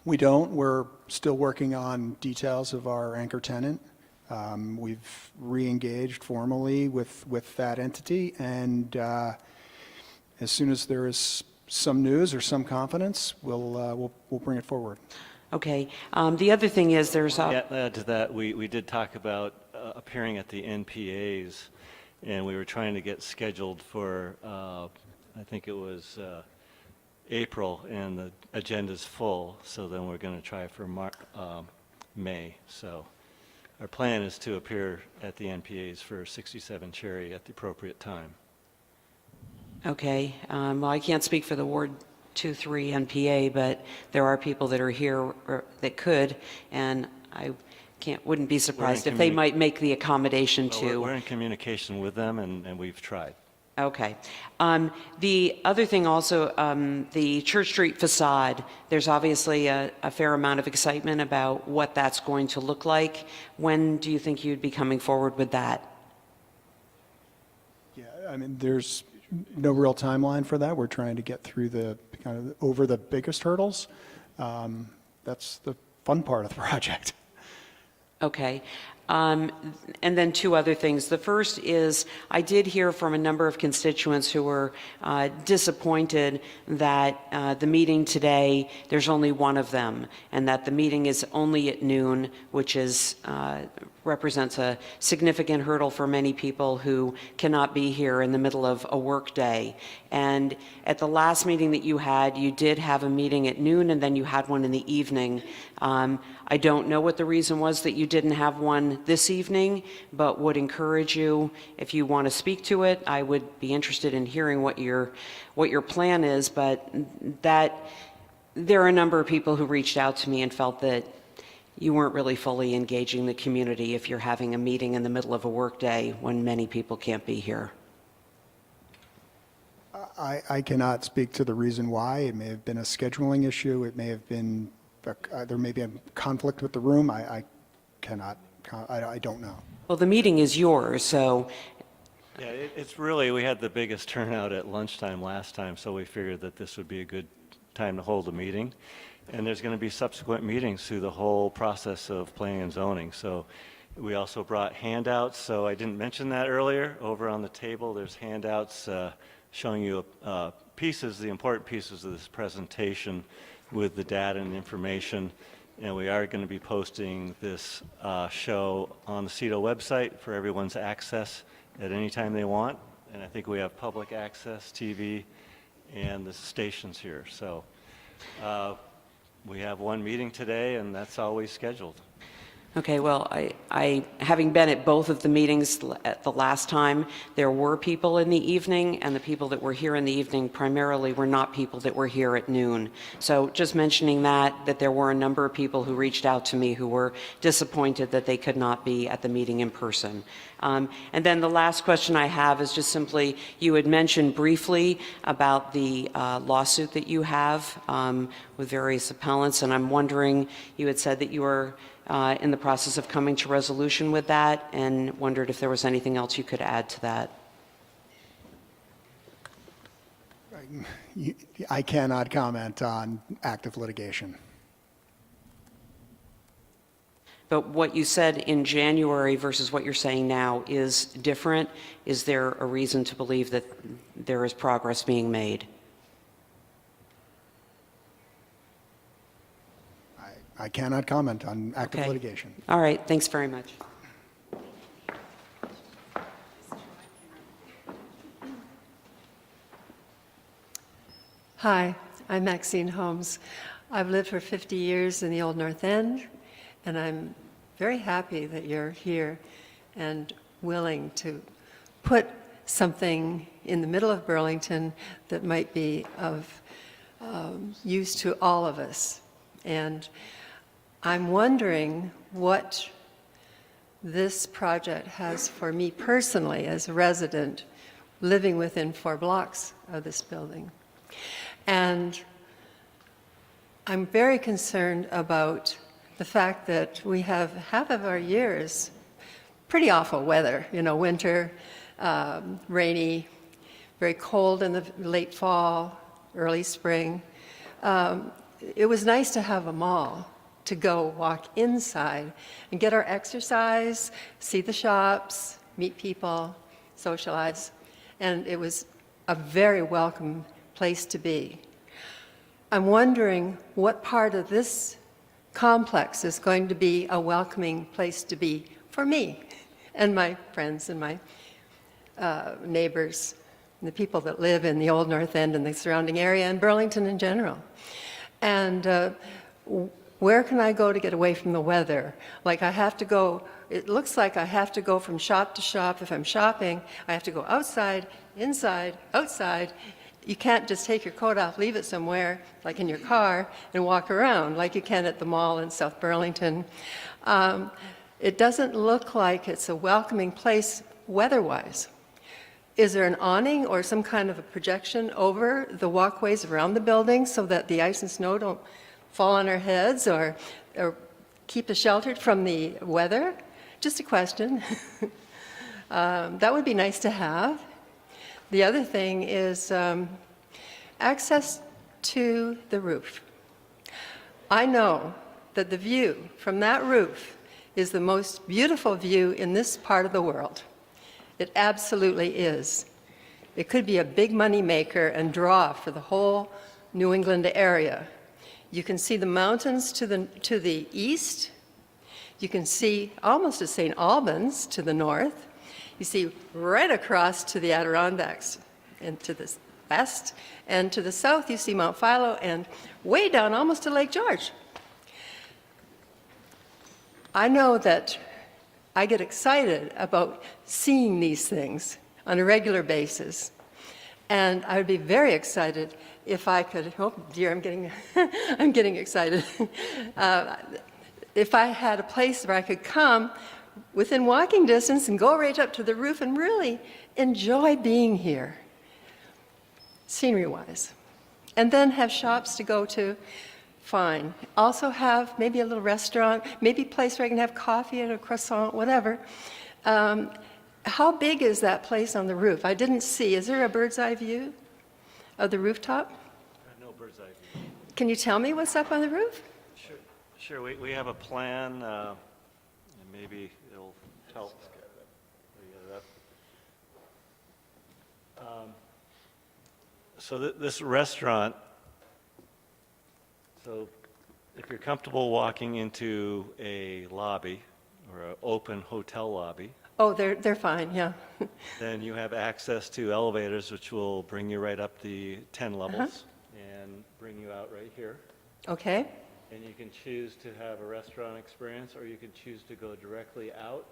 Speaker 1: We don't. We're still working on details of our anchor tenant. We've re-engaged formally with that entity, and as soon as there is some news or some confidence, we'll bring it forward.
Speaker 10: Okay. The other thing is
Speaker 3: yeah, add to that, we did talk about appearing at the NPAs, and we were trying to get scheduled for, I think it was April, and the agenda's full, so then we're going to try for May. So our plan is to appear at the NPAs for 67 Cherry at the appropriate time.
Speaker 10: Okay. Well, I can't speak for the Ward 2-3 NPA, but there are people that are here that could, and I wouldn't be surprised if they might make the accommodation too.
Speaker 3: We're in communication with them, and we've tried.
Speaker 10: Okay. The other thing also, the Church Street facade, there's obviously a fair amount of excitement about what that's going to look like. When do you think you'd be coming forward with that?
Speaker 1: Yeah, I mean, there's no real timeline for that. We're trying to get through over the biggest hurdles. That's the fun part of the project.
Speaker 10: Okay. And then two other things. The first is I did hear from a number of constituents who were disappointed that the meeting today, there's only one of them, and that the meeting is only at noon, which represents a significant hurdle for many people who cannot be here in the middle of a work day. And at the last meeting that you had, you did have a meeting at noon, and then you had one in the evening. I don't know what the reason was that you didn't have one this evening, but would encourage you, if you want to speak to it, I would be interested in hearing what your plan is. But that there are a number of people who reached out to me and felt that you weren't really fully engaging the community if you're having a meeting in the middle of a workday when many people can't be here.
Speaker 1: I cannot speak to the reason why. It may have been a scheduling issue. It may have been, there may be a conflict with the room. I cannot I don't know.
Speaker 10: Well, the meeting is yours, so,
Speaker 3: Yeah, it's really, we had the biggest turnout at lunchtime last time, so we figured that this would be a good time to hold a meeting. And there's going to be subsequent meetings through the whole process of planning and zoning. So we also brought handouts, so I didn't mention that earlier. Over on the table, there's handouts showing you pieces, the important pieces of this presentation with the data and information. And we are going to be posting this show on the CETO website for everyone's access at any time they want. And I think we have public access TV and the stations here. So we have one meeting today, and that's always scheduled.
Speaker 10: okay, well, I, having been at both of the meetings at the last time, there were people in the evening, and the people that were here in the evening primarily were not people that were here at noon. So just mentioning that there were a number of people who reached out to me who were disappointed that they could not be at the meeting in person. And then the last question I have is just simply, you had mentioned briefly about the lawsuit that you have with various appellants, and I'm wondering, you had said that you were in the process of coming to resolution with that, and wondered if there was anything else you could add to that.
Speaker 1: I cannot comment on active litigation.
Speaker 10: But what you said in January versus what you're saying now is different. Is there a reason to believe that there is progress being made?
Speaker 1: I cannot comment on active
Speaker 10: Okay.
Speaker 1: litigation.
Speaker 10: All right, thanks very much.
Speaker 11: Hi, I'm Maxine Holmes. I've lived for 50 years in the Old North End, and I'm very happy that you're here and willing to put something in the middle of Burlington that might be of use to all of us. And I'm wondering what this project has for me personally as a resident living within 4 blocks of this building. And I'm very concerned about the fact that we have half of our years pretty awful weather, winter, rainy, very cold in the late fall, early spring. It was nice to have a mall to go walk inside and get our exercise, see the shops, meet people, socialize. And it was a very welcome place to be. I'm wondering what part of this complex is going to be a welcoming place to be for me and my friends and my neighbors and the people that live in the Old North End and the surrounding area and Burlington in general. And where can I go to get away from the weather? Like I have to go, it looks like I have to go from shop to shop. If I'm shopping, I have to go outside, inside, outside. You can't just take your coat off, leave it somewhere, like in your car, and walk around like you can at the mall in South Burlington. It doesn't look like it's a welcoming place weather-wise. Is there an awning or some kind of a projection over the walkways around the building so that the ice and snow don't fall on our heads or keep us sheltered from the weather? Just a question. That would be nice to have. The other thing is access to the roof. I know that the view from that roof is the most beautiful view in this part of the world. It absolutely is. It could be a big money maker and draw for the whole New England area. You can see the mountains to the east. You can see almost to St. Albans to the north. You see right across to the Adirondacks and to the west. And to the south, you see Mount Philo and way down almost to Lake George. I know that I get excited about seeing these things on a regular basis. And I would be very excited if I could, oh dear, I'm getting excited. If I had a place where I could come within walking distance and go right up to the roof and really enjoy being here, scenery-wise. And then have shops to go to fine. Also have maybe a little restaurant, maybe a place where I can have coffee and a croissant, whatever. How big is that place on the roof? I didn't see. Is there a bird's eye view of the rooftop?
Speaker 3: No bird's eye view.
Speaker 11: Can you tell me what's up on the roof?
Speaker 3: Sure, we have a plan, and maybe it'll help. Get it up. So this restaurant, so if you're comfortable walking into a lobby or an open hotel lobby,
Speaker 11: Oh, they're fine, yeah.
Speaker 3: then you have access to elevators which will bring you right up the 10 levels and bring you out right here.
Speaker 11: Okay.
Speaker 3: And you can choose to have a restaurant experience, or you can choose to go directly out.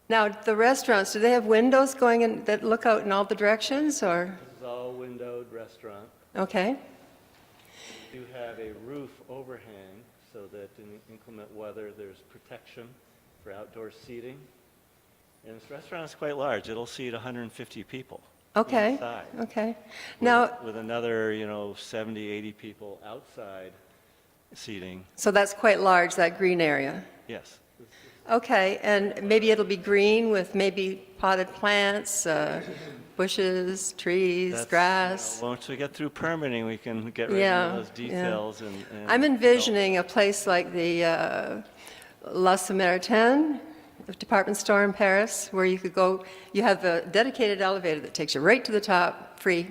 Speaker 11: Now, the restaurants, do they have windows going in that look out in all the directions, or?
Speaker 3: This is all windowed restaurant.
Speaker 11: Okay.
Speaker 3: You have a roof overhang so that in inclement weather, there's protection for outdoor seating. And this restaurant is quite large. It'll seat 150 people.
Speaker 11: Okay.
Speaker 3: Inside.
Speaker 11: Okay. Now,
Speaker 3: With another, 70, 80 people outside seating.
Speaker 11: so that's quite large, that green area.
Speaker 3: Yes.
Speaker 11: Okay, and maybe it'll be green with maybe potted plants, bushes, trees,
Speaker 3: That's,
Speaker 11: grass.
Speaker 3: once we get through permitting, we can get rid
Speaker 11: Yeah,
Speaker 3: of those details. And
Speaker 11: I'm envisioning a place like the La Samaritaine department store in Paris, where you could go, you have a dedicated elevator that takes you right to the top, free,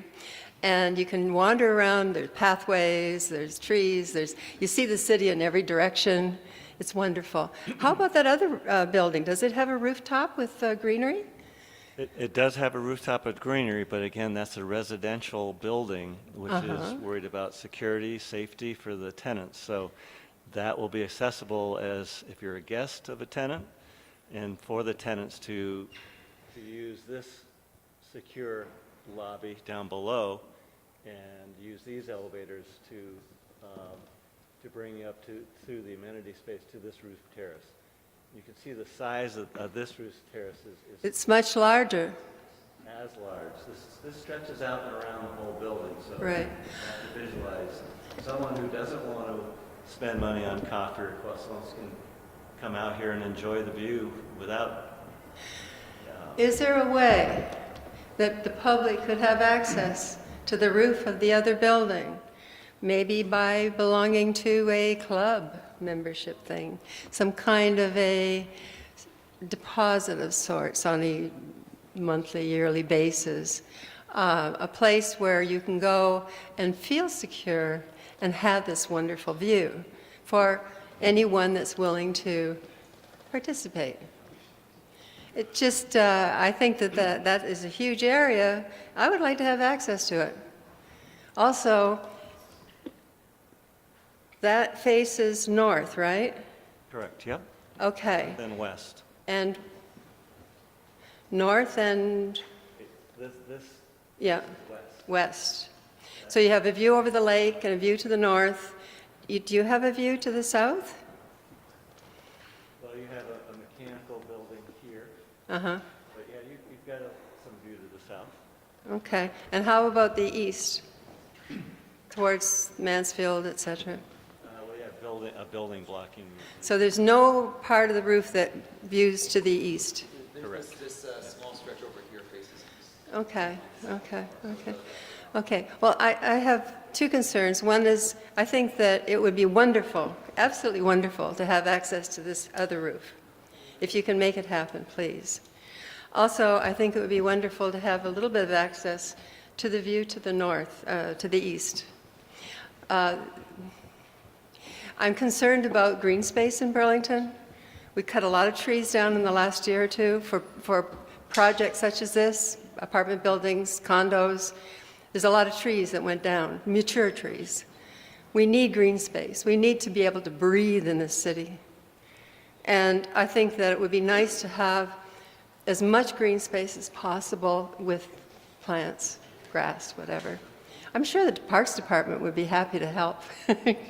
Speaker 11: and you can wander around, there's pathways, there's trees, you see the city in every direction. It's wonderful. How about that other building? Does it have a rooftop with greenery?
Speaker 3: It does have a rooftop with greenery, but again, that's a residential building, which is worried about security, safety for the tenants. So that will be accessible as if you're a guest of a tenant, and for the tenants to use this secure lobby down below and use these elevators to bring you up through the amenity space to this roof terrace. You can see the size of this roof terrace is
Speaker 11: It's much larger.
Speaker 3: as large. This stretches out and around the whole building, so
Speaker 11: Right.
Speaker 3: you have to visualize. Someone who doesn't want to spend money on coffee or croissants can come out here and enjoy the view without.
Speaker 11: Is there a way that the public could have access to the roof of the other building? Maybe by belonging to a club membership thing, some kind of a deposit of sorts on a monthly, yearly basis. A place where you can go and feel secure and have this wonderful view for anyone that's willing to participate. It just, I think that is a huge area. I would like to have access to it. Also, that faces north, right?
Speaker 3: Correct, yep.
Speaker 11: Okay.
Speaker 3: Then west.
Speaker 11: And north and,
Speaker 3: This
Speaker 11: yeah,
Speaker 3: west.
Speaker 11: west. So you have a view over the lake and a view to the north. Do you have a view to the south?
Speaker 3: Well, you have a mechanical building here,
Speaker 11: Uh-huh.
Speaker 3: but yeah, you've got some view to the south.
Speaker 11: Okay. And how about the east? Towards Mansfield, et cetera?
Speaker 3: We have a building blocking.
Speaker 11: So there's no part of the roof that views to the east?
Speaker 3: Correct.
Speaker 2: This small stretch over here faces east.
Speaker 11: Okay, okay, okay. Okay, well, I have two concerns. One is, I think that it would be wonderful, absolutely wonderful, to have access to this other roof. If you can make it happen, please. Also, I think it would be wonderful to have a little bit of access to the view to the north, to the east. I'm concerned about green space in Burlington. We cut a lot of trees down in the last year or two for projects such as this, apartment buildings, condos. There's a lot of trees that went down, mature trees. We need green space. We need to be able to breathe in this city. And I think that it would be nice to have as much green space as possible with plants, grass, whatever. I'm sure the Parks Department would be happy to help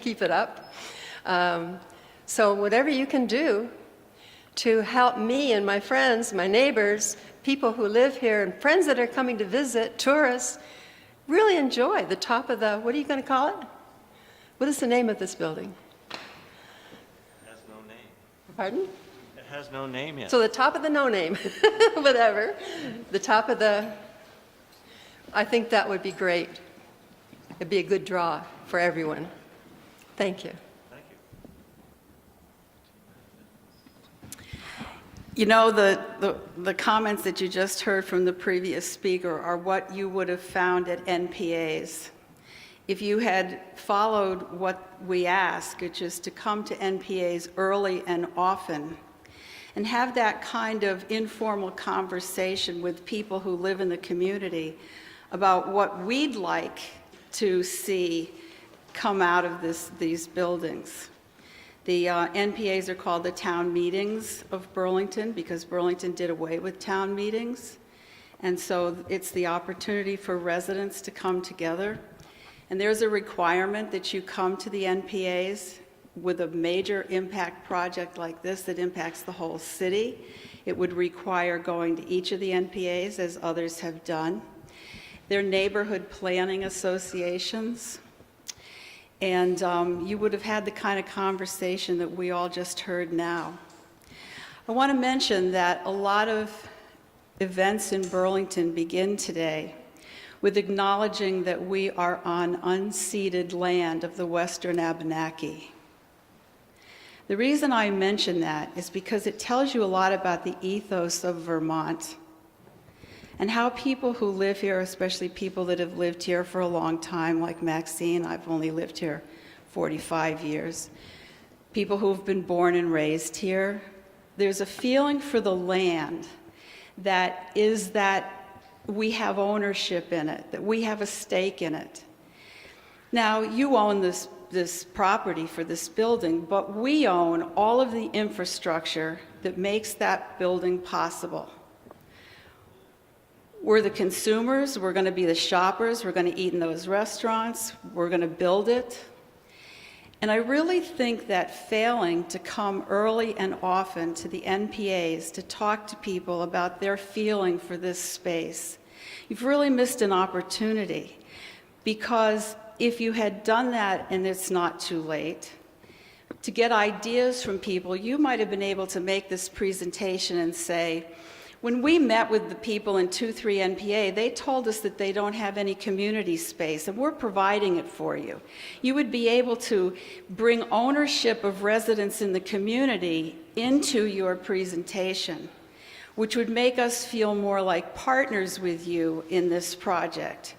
Speaker 11: keep it up. So whatever you can do to help me and my friends, my neighbors, people who live here, and friends that are coming to visit, tourists, really enjoy the top of the, what are you going to call it? What is the name of this building?
Speaker 3: It has no name.
Speaker 11: Pardon?
Speaker 3: It has no name yet.
Speaker 11: So the top of the no name, whatever, the top of the, I think that would be great. It'd be a good draw for everyone. Thank you.
Speaker 3: Thank you.
Speaker 12: You know, the comments that you just heard from the previous speaker are what you would have found at NPAs. If you had followed what we ask, which is to come to NPAs early and often, and have that kind of informal conversation with people who live in the community about what we'd like to see come out of these buildings. The NPAs are called the town meetings of Burlington because Burlington did away with town meetings. And so it's the opportunity for residents to come together. And there's a requirement that you come to the NPAs with a major impact project like this that impacts the whole city. It would require going to each of the NPAs, as others have done. They're neighborhood planning associations. And you would have had the kind of conversation that we all just heard now. I want to mention that a lot of events in Burlington begin today with acknowledging that we are on unceded land of the Western Abenaki. The reason I mention that is because it tells you a lot about the ethos of Vermont and how people who live here, especially people that have lived here for a long time, like Maxine, I've only lived here 45 years, people who've been born and raised here, there's a feeling for the land that is that we have ownership in it, that we have a stake in it. Now, you own this property for this building, but we own all of the infrastructure that makes that building possible. We're the consumers, we're going to be the shoppers, we're going to eat in those restaurants, we're going to build it. And I really think that failing to come early and often to the NPAs to talk to people about their feeling for this space, you've really missed an opportunity. Because if you had done that, and it's not too late, to get ideas from people, you might have been able to make this presentation and say, when we met with the people in 2-3 NPA, they told us that they don't have any community space, and we're providing it for you. You would be able to bring ownership of residents in the community into your presentation, which would make us feel more like partners with you in this project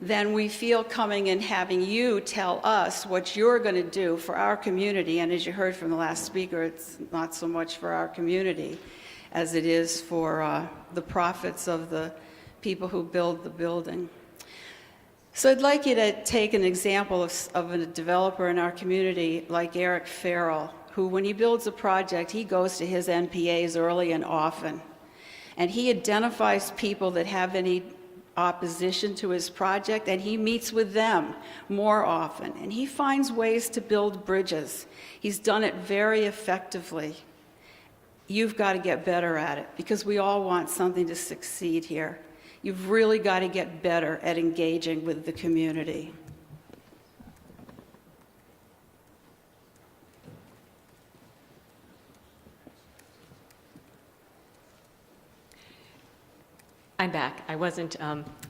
Speaker 12: than we feel coming and having you tell us what you're going to do for our community. And as you heard from the last speaker, it's not so much for our community as it is for the profits of the people who build the building. So I'd like you to take an example of a developer in our community like Eric Farrell, who when he builds a project, he goes to his NPAs early and often. And he identifies people that have any opposition to his project, and he meets with them more often. And he finds ways to build bridges. He's done it very effectively. You've got to get better at it, because we all want something to succeed here. You've really got to get better at engaging with the community.
Speaker 8: I'm back. I wasn't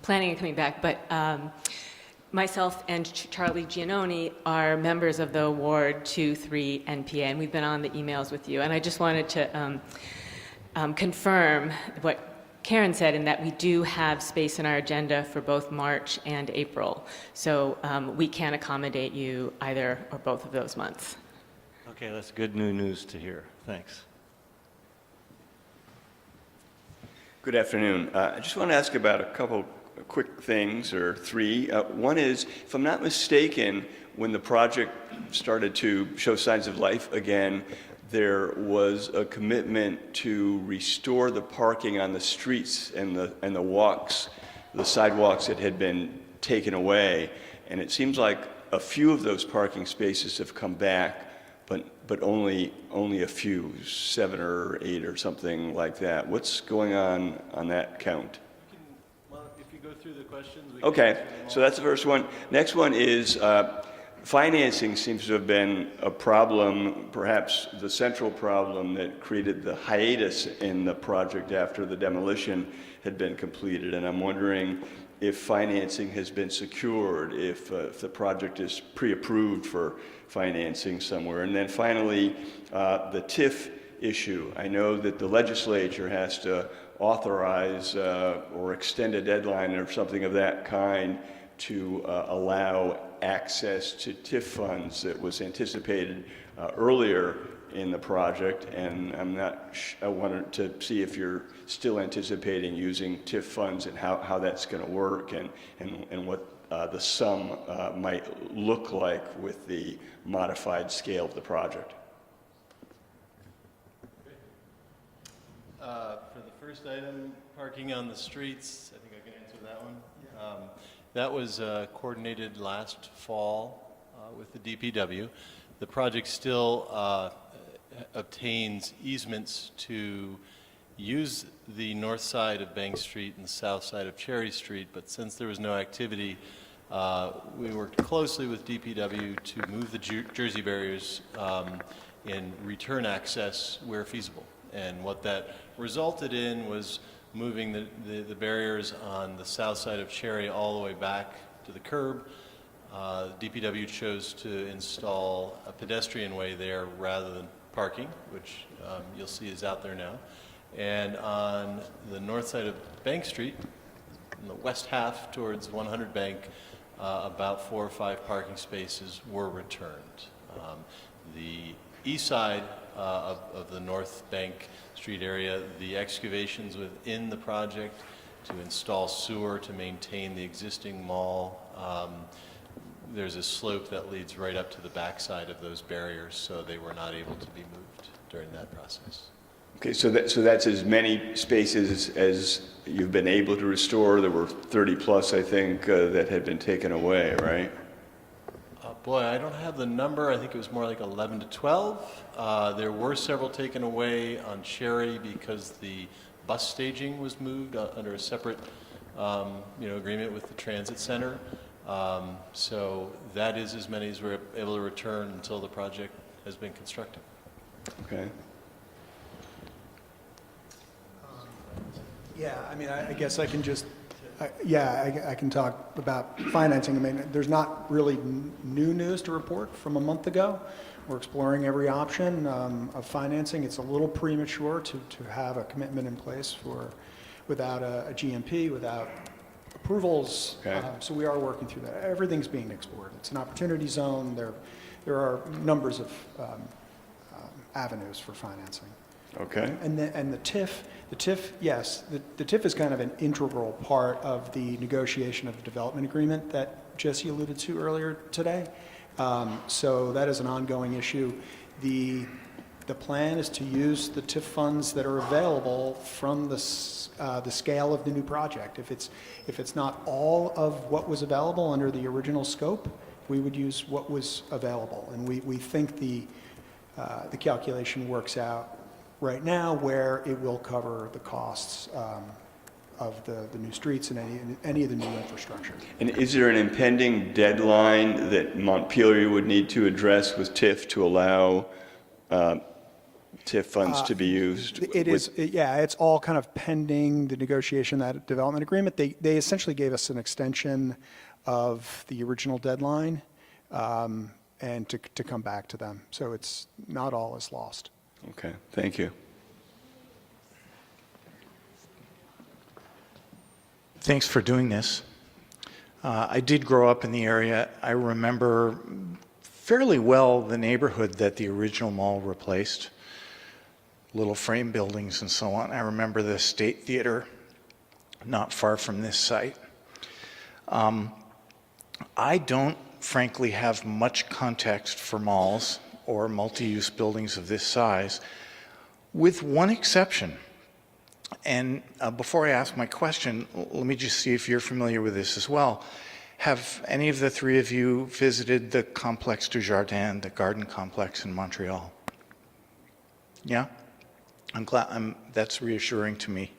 Speaker 8: planning on coming back, but myself and Charlie Giannoni are members of the Ward 2-3 NPA, and we've been on the emails with you. And I just wanted to confirm what Karen said, in that we do have space in our agenda for both March and April. So we can accommodate you either or both of those months.
Speaker 3: Okay, that's good news to hear. Thanks.
Speaker 13: Good afternoon. I just want to ask about a couple quick things, or three. One is, if I'm not mistaken, when the project started to show signs of life again, there was a commitment to restore the parking on the streets and the walks, the sidewalks that had been taken away. And it seems like a few of those parking spaces have come back, but only a few, 7 or 8 or something like that. What's going on that count?
Speaker 4: Well, if you go through the questions, we
Speaker 13: Okay, so that's the first one. Next one is financing seems to have been a problem, perhaps the central problem that created the hiatus in the project after the demolition had been completed. And I'm wondering if financing has been secured, if the project is pre-approved for financing somewhere. And then finally, the TIF issue. I know that the legislature has to authorize or extend a deadline or something of that kind to allow access to TIF funds that was anticipated earlier in the project, and I wanted to see if you're still anticipating using TIF funds and how that's going to work and what the sum might look like with the modified scale of the project.
Speaker 4: For the first item, parking on the streets, I think I can answer that one. That was coordinated last fall with the DPW. The project still obtains easements to use the north side of Bank Street and the south side of Cherry Street, but since there was no activity, we worked closely with DPW to move the Jersey barriers and return access where feasible. And what that resulted in was moving the barriers on the south side of Cherry all the way back to the curb. DPW chose to install a pedestrian way there rather than parking, which you'll see is out there now. And on the north side of Bank Street, in the west half towards 100 Bank, about 4 or 5 parking spaces were returned. The east side of the North Bank Street area, the excavations within the project to install sewer to maintain the existing mall. There's a slope that leads right up to the backside of those barriers, so they were not able to be moved during that process.
Speaker 13: Okay, so that's as many spaces as you've been able to restore. There were 30 plus, I think, that had been taken away, right?
Speaker 4: Boy, I don't have the number. I think it was more like 11 to 12. There were several taken away on Cherry because the bus staging was moved under a separate agreement with the transit center. So that is as many as we're able to return until the project has been constructed.
Speaker 13: Okay.
Speaker 1: Yeah, I mean, I guess I can just, I can talk about financing. I mean, there's not really new news to report from a month ago. We're exploring every option of financing. It's a little premature to have a commitment in place without a GMP, without approvals.
Speaker 13: Okay.
Speaker 1: So we are working through that. Everything's being explored. It's an opportunity zone. There are numbers of avenues for financing.
Speaker 13: Okay.
Speaker 1: And the TIF, yes, the TIF is kind of an integral part of the negotiation of the development agreement that Jesse alluded to earlier today. So that is an ongoing issue. The plan is to use the TIF funds that are available from the scale of the new project. If it's not all of what was available under the original scope, we would use what was available. And we think the calculation works out right now where it will cover the costs of the new streets and any of the new infrastructure.
Speaker 13: And is there an impending deadline that Montpelier would need to address with TIF to allow TIF funds to be used?
Speaker 1: It's all kind of pending the negotiation of that development agreement. They essentially gave us an extension of the original deadline and to come back to them. So it's not all is lost.
Speaker 13: Okay, thank you.
Speaker 14: Thanks for doing this. I did grow up in the area. I remember fairly well the neighborhood that the original mall replaced, little frame buildings and so on. I remember the State Theater not far from this site. I don't, frankly, have much context for malls or multi-use buildings of this size, with one exception. And before I ask my question, let me just see if you're familiar with this as well. Have any of the three of you visited the Complexe du Jardin, the garden complex in Montreal? Yeah? I'm glad, that's reassuring to me.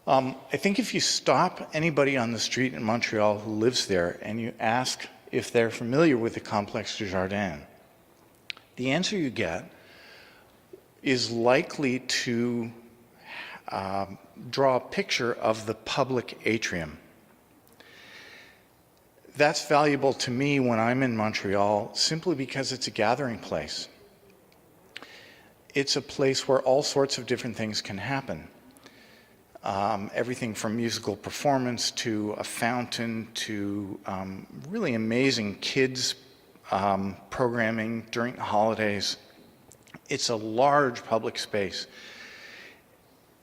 Speaker 14: I think if you stop anybody on the street in Montreal who lives there and you ask if they're familiar with the Complexe du Jardin. The answer you get is likely to draw a picture of the public atrium. That's valuable to me when I'm in Montreal simply because it's a gathering place. It's a place where all sorts of different things can happen. Everything from musical performance to a fountain to really amazing kids programming during the holidays. It's a large public space.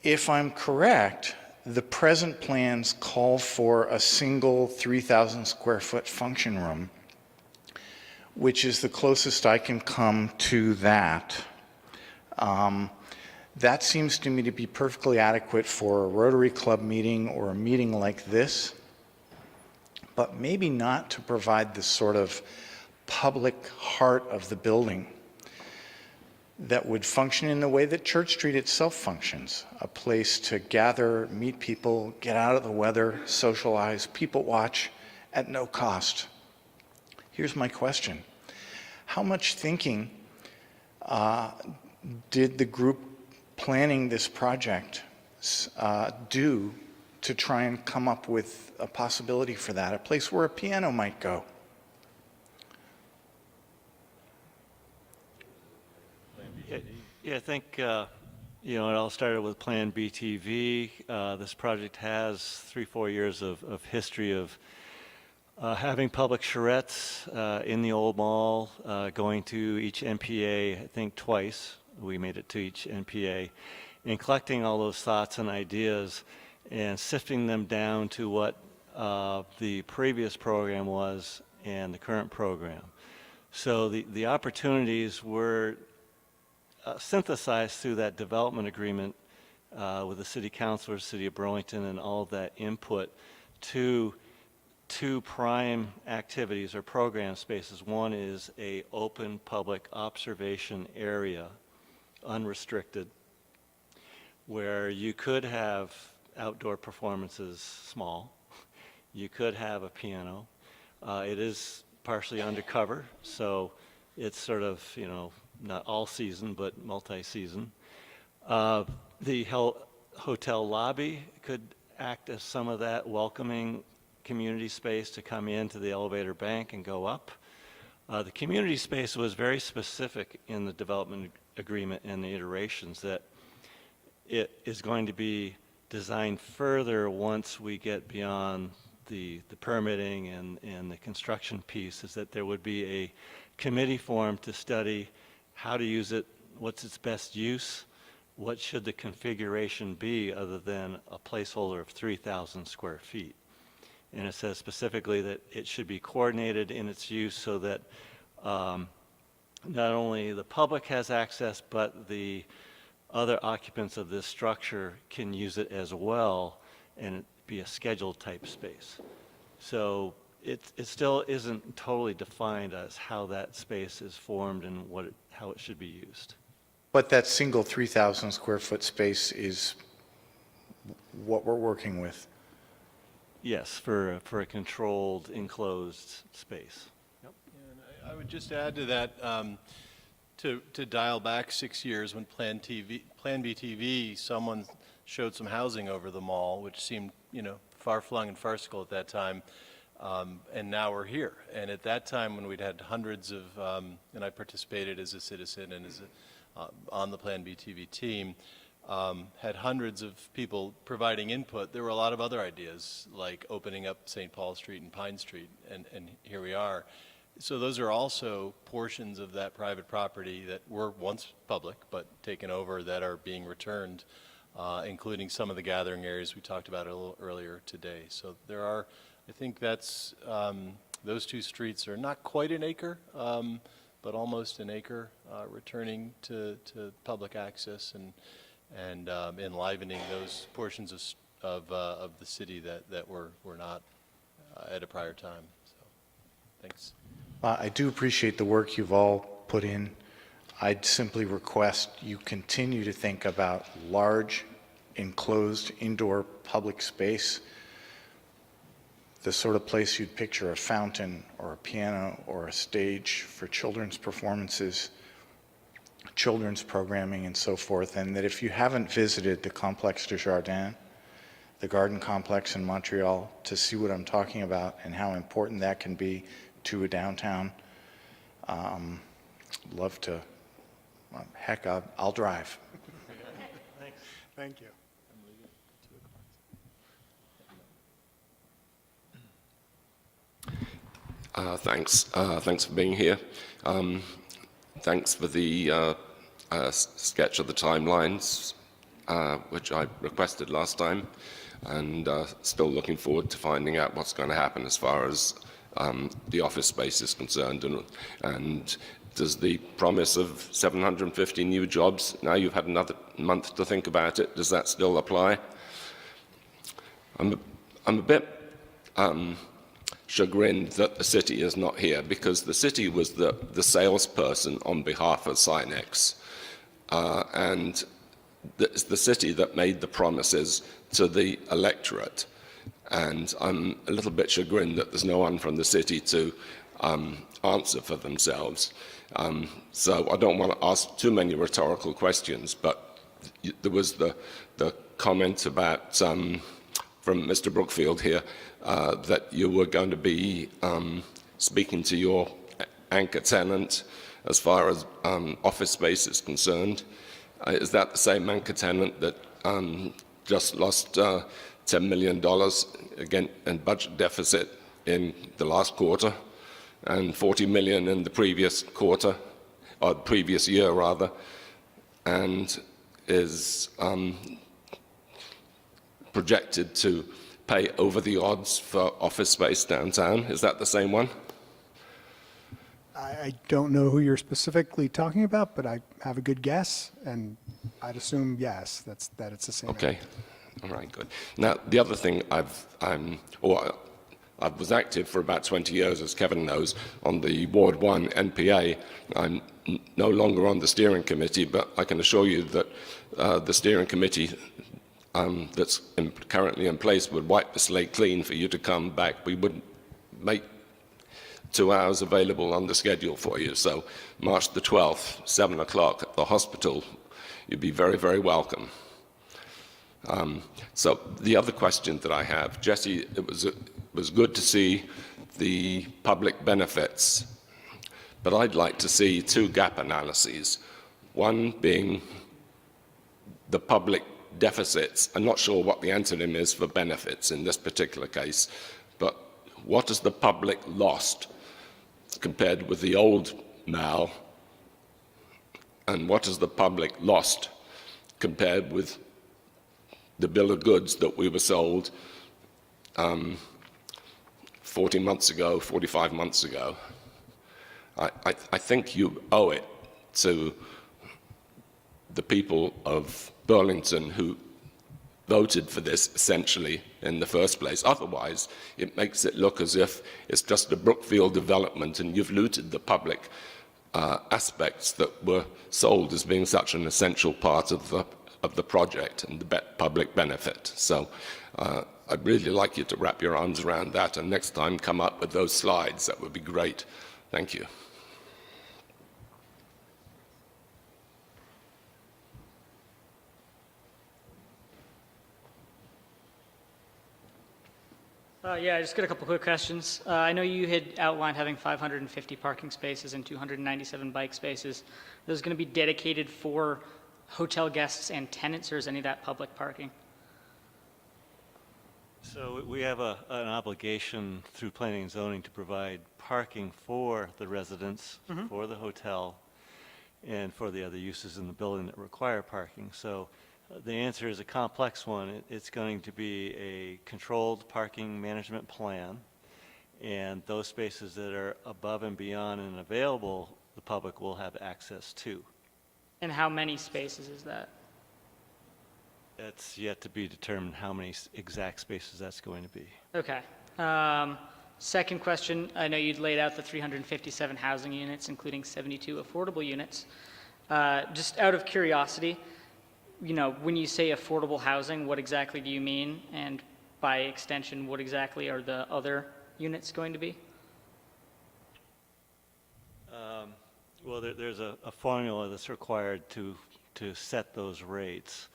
Speaker 14: If I'm correct, the present plans call for a single 3,000 square foot function room, which is the closest I can come to that. That seems to me to be perfectly adequate for a Rotary Club meeting or a meeting like this, but maybe not to provide this sort of public heart of the building that would function in the way that Church Street itself functions, a place to gather, meet people, get out of the weather, socialize, people watch at no cost. Here's my question. How much thinking did the group planning this project do to try and come up with a possibility for that, a place where a piano might go?
Speaker 3: Yeah, I think, you know, it all started with Plan BTV. This project has 3-4 years of history of having public charrettes in the old mall, going to each NPA, I think twice. We made it to each NPA, and collecting all those thoughts and ideas and sifting them down to what the previous program was and the current program. So the opportunities were synthesized through that development agreement with the city councilors, City of Burlington, and all of that input to two prime activities or program spaces. One is a open public observation area, unrestricted, where you could have outdoor performances small. You could have a piano. It is partially undercover, so it's sort of, you know, not all season, but multi-season. The hotel lobby could act as some of that welcoming community space to come into the elevator bank and go up. The community space was very specific in the development agreement and the iterations that it is going to be designed further once we get beyond the permitting and the construction piece, is that there would be a committee formed to study how to use it, what's its best use, what should the configuration be other than a placeholder of 3,000 square feet. And it says specifically that it should be coordinated in its use so that not only the public has access, but the other occupants of this structure can use it as well and it be a scheduled type space. So it still isn't totally defined as how that space is formed and how it should be used.
Speaker 14: But that single 3,000 square foot space is what we're working with.
Speaker 3: Yes, for a controlled, enclosed space.
Speaker 4: Yep. And I would just add to that, to dial back 6 years when Plan BTV, someone showed some housing over the mall, which seemed, you know, far-flung and farcical at that time. And now we're here. And at that time, when we'd had hundreds of, and I participated as a citizen and as on the Plan BTV team, had hundreds of people providing input. There were a lot of other ideas, like opening up St. Paul Street and Pine Street, and here we are. So those are also portions of that private property that were once public, but taken over, that are being returned, including some of the gathering areas we talked about a little earlier today. So there are, I think that's, those two streets are not quite an acre, but almost an acre, returning to public access and enlivening those portions of the city that were not at a prior time. So, thanks.
Speaker 14: I do appreciate the work you've all put in. I'd simply request you continue to think about large, enclosed, indoor public space the sort of place you'd picture a fountain or a piano or a stage for children's performances, children's programming and so forth, and that if you haven't visited the Complexe de Jardin, the garden complex in Montreal, to see what I'm talking about and how important that can be to a downtown, love to, heck, I'll drive.
Speaker 1: Thanks. Thank you.
Speaker 15: Thanks. Thanks for being here. Thanks for the sketch of the timelines, which I requested last time, and still looking forward to finding out what's going to happen as far as the office space is concerned. And does the promise of 750 new jobs, now you've had another month to think about it, does that still apply? I'm a bit chagrined that the city is not here, because the city was the salesperson on behalf of Sinex, and it's the city that made the promises to the electorate. And I'm a little bit chagrined that there's no one from the city to answer for themselves. So I don't want to ask too many rhetorical questions, but there was the comment about, from Mr. Brookfield here, that you were going to be speaking to your anchor tenant as far as office space is concerned. Is that the same anchor tenant that just lost $10 million again in budget deficit in the last quarter, and $40 million in the previous quarter, or previous year rather, and is projected to pay over the odds for office space downtown? Is that the same one?
Speaker 1: I don't know who you're specifically talking about, but I have a good guess, and I'd assume yes, that it's the same.
Speaker 15: Okay, all right, good. Now, the other thing I was active for about 20 years, as Kevin knows, on the Ward 1 NPA. I'm no longer on the steering committee, but I can assure you that the steering committee that's currently in place would wipe the slate clean for you to come back. We would make 2 hours available on the schedule for you. So March the 12th, 7 o'clock at the hospital, you'd be very, very welcome. So the other question that I have, Jesse, it was good to see the public benefits, but I'd like to see 2 gap analyses. One being the public deficits. I'm not sure what the antonym is for benefits in this particular case, but what has the public lost compared with the old MAL, and what has the public lost compared with the bill of goods that we were sold 40 months ago, 45 months ago? I think you owe it to the people of Burlington who voted for this essentially in the first place. Otherwise, it makes it look as if it's just a Brookfield development and you've looted the public aspects that were sold as being such an essential part of the project and the public benefit. So I'd really like you to wrap your arms around that, and next time come up with those slides. That would be great. Thank you.
Speaker 16: Yeah, I just got a couple quick questions. I know you had outlined having 550 parking spaces and 297 bike spaces. Those going to be dedicated for hotel guests and tenants, or is any of that public parking?
Speaker 3: So we have an obligation through planning and zoning to provide parking for the residents, for the hotel, and for the other uses in the building that require parking. So the answer is a complex one. It's going to be a controlled parking management plan, and those spaces that are above and beyond and available, the public will have access to.
Speaker 16: And how many spaces is that?
Speaker 3: It's yet to be determined how many exact spaces that's going to be.
Speaker 16: Okay. Second question, I know you'd laid out the 357 housing units, including 72 affordable units. Just out of curiosity, you know, when you say affordable housing, what exactly do you mean? And by extension, what exactly are the other units going to be?
Speaker 3: Well, there's a formula that's required to set those rates,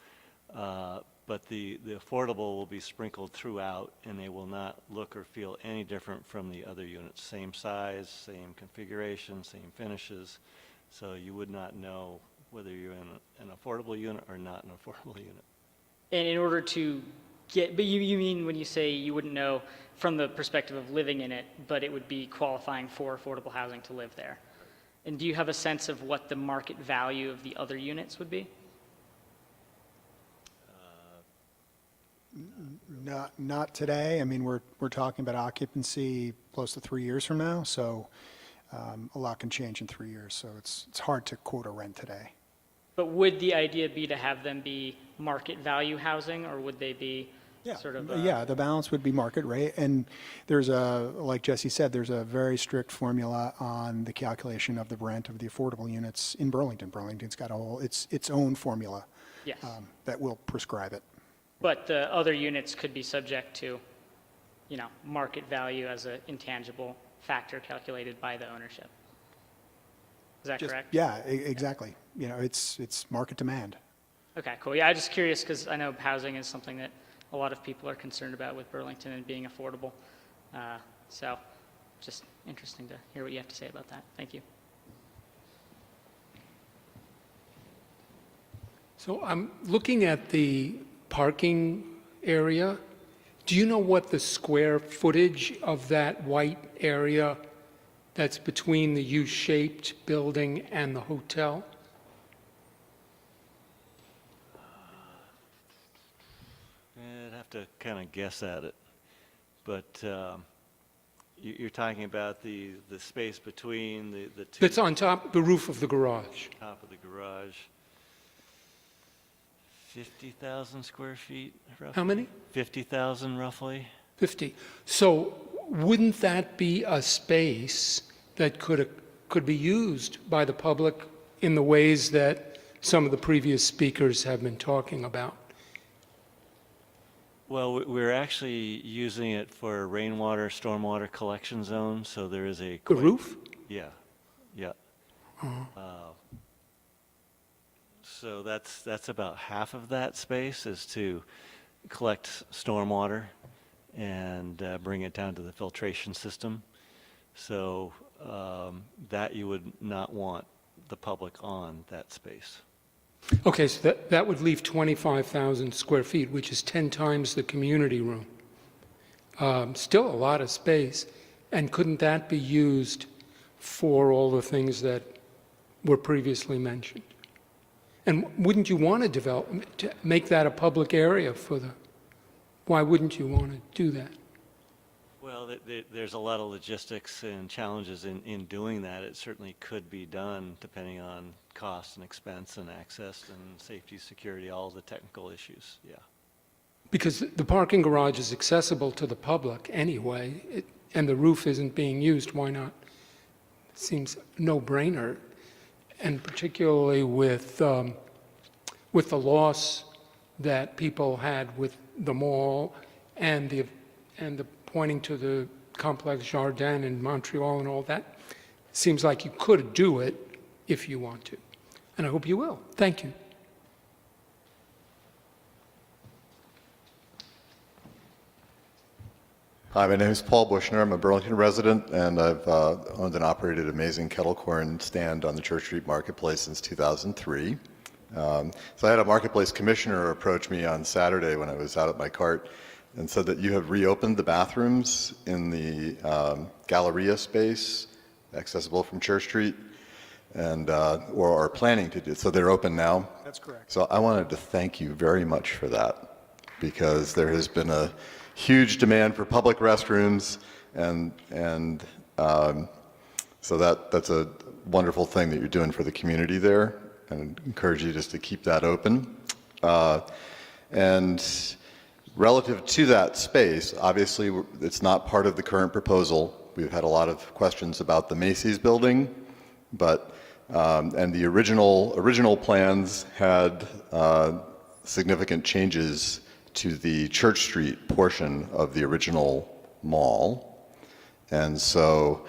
Speaker 3: but the affordable will be sprinkled throughout, and they will not look or feel any different from the other units. Same size, same configuration, same finishes, so you would not know whether you're in an affordable unit or not an affordable unit.
Speaker 16: And in order to get, but you mean when you say you wouldn't know from the perspective of living in it, but it would be qualifying for affordable housing to live there? And do you have a sense of what the market value of the other units would be?
Speaker 1: Not today. I mean, we're talking about occupancy close to 3 years from now, so a lot can change in 3 years. So it's hard to quote a rent today.
Speaker 16: But would the idea be to have them be market value housing, or would they be sort of?
Speaker 1: Yeah, the balance would be market rate, and there's like Jesse said, there's a very strict formula on the calculation of the rent of the affordable units in Burlington. Burlington's got its own formula.
Speaker 16: Yes.
Speaker 1: That will prescribe it.
Speaker 16: But the other units could be subject to, market value as an intangible factor calculated by the ownership. Is that correct?
Speaker 1: Yeah, exactly. It's market demand.
Speaker 16: Okay, cool. Yeah, I'm just curious because I know housing is something that a lot of people are concerned about with Burlington and being affordable. So just interesting to hear what you have to say about that. Thank you.
Speaker 5: So I'm looking at the parking area. Do you know what the square footage of that white area that's between the U-shaped building and the hotel?
Speaker 3: I'd have to kind of guess at it, but you're talking about the space between the two.
Speaker 5: That's on top, the roof of the garage.
Speaker 3: Top of the garage. 50,000 square feet, roughly.
Speaker 5: How many?
Speaker 3: 50,000, roughly.
Speaker 5: 50. So wouldn't that be a space that could be used by the public in the ways that some of the previous speakers have been talking about?
Speaker 3: Well, we're actually using it for a rainwater, stormwater collection zone, so there is a...
Speaker 5: The roof?
Speaker 3: Yeah, yeah. So that's about half of that space is to collect stormwater and bring it down to the filtration system. So that you would not want the public on that space.
Speaker 5: Okay, so that would leave 25,000 square feet, which is 10 times the community room. Still a lot of space. And couldn't that be used for all the things that were previously mentioned? And wouldn't you want to make that a public area why wouldn't you want to do that?
Speaker 3: Well, there's a lot of logistics and challenges in doing that. It certainly could be done depending on cost and expense and access and safety, security, all the technical issues, yeah.
Speaker 5: Because the parking garage is accessible to the public anyway, and the roof isn't being used, why not? It seems no-brainer, and particularly with the loss that people had with the mall and the pointing to the Complex Jardin in Montreal and all that, seems like you could do it if you want to. And I hope you will. Thank you.
Speaker 17: Hi, my name is Paul Bushner. I'm a Burlington resident, and I've owned and operated an amazing kettle corn stand on the Church Street Marketplace since 2003. So I had a marketplace commissioner approach me on Saturday when I was out at my cart and said that you have reopened the bathrooms in the Galleria space, accessible from Church Street, and or are planning to do. So they're open now?
Speaker 1: That's correct.
Speaker 17: So I wanted to thank you very much for that, because there has been a huge demand for public restrooms, and so that's a wonderful thing that you're doing for the community there, and encourage you just to keep that open. And relative to that space, obviously it's not part of the current proposal. We've had a lot of questions about the Macy's building, but and the original plans had significant changes to the Church Street portion of the original mall. And so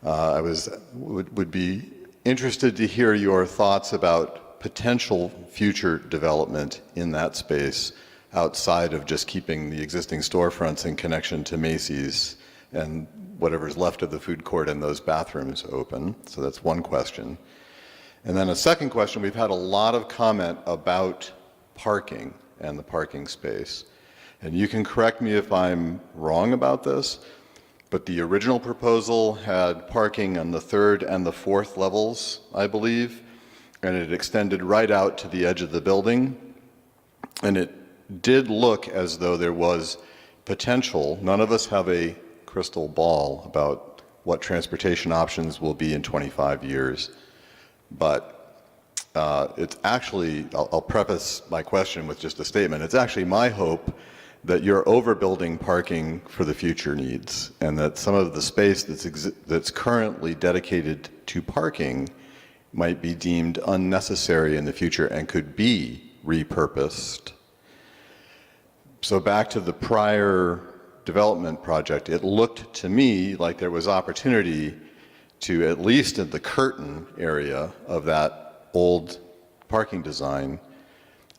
Speaker 17: would be interested to hear your thoughts about potential future development in that space outside of just keeping the existing storefronts in connection to Macy's and whatever's left of the food court and those bathrooms open. So that's one question. And then a second question, we've had a lot of comment about parking and the parking space. And you can correct me if I'm wrong about this, but the original proposal had parking on the 3rd and the 4th levels, I believe, and it extended right out to the edge of the building. And it did look as though there was potential. None of us have a crystal ball about what transportation options will be in 25 years. But it's actually, I'll preface my question with just a statement. It's actually my hope that you're overbuilding parking for the future needs, and that some of the space that's currently dedicated to parking might be deemed unnecessary in the future and could be repurposed. So back to the prior development project, it looked to me like there was opportunity to, at least in the curtain area of that old parking design,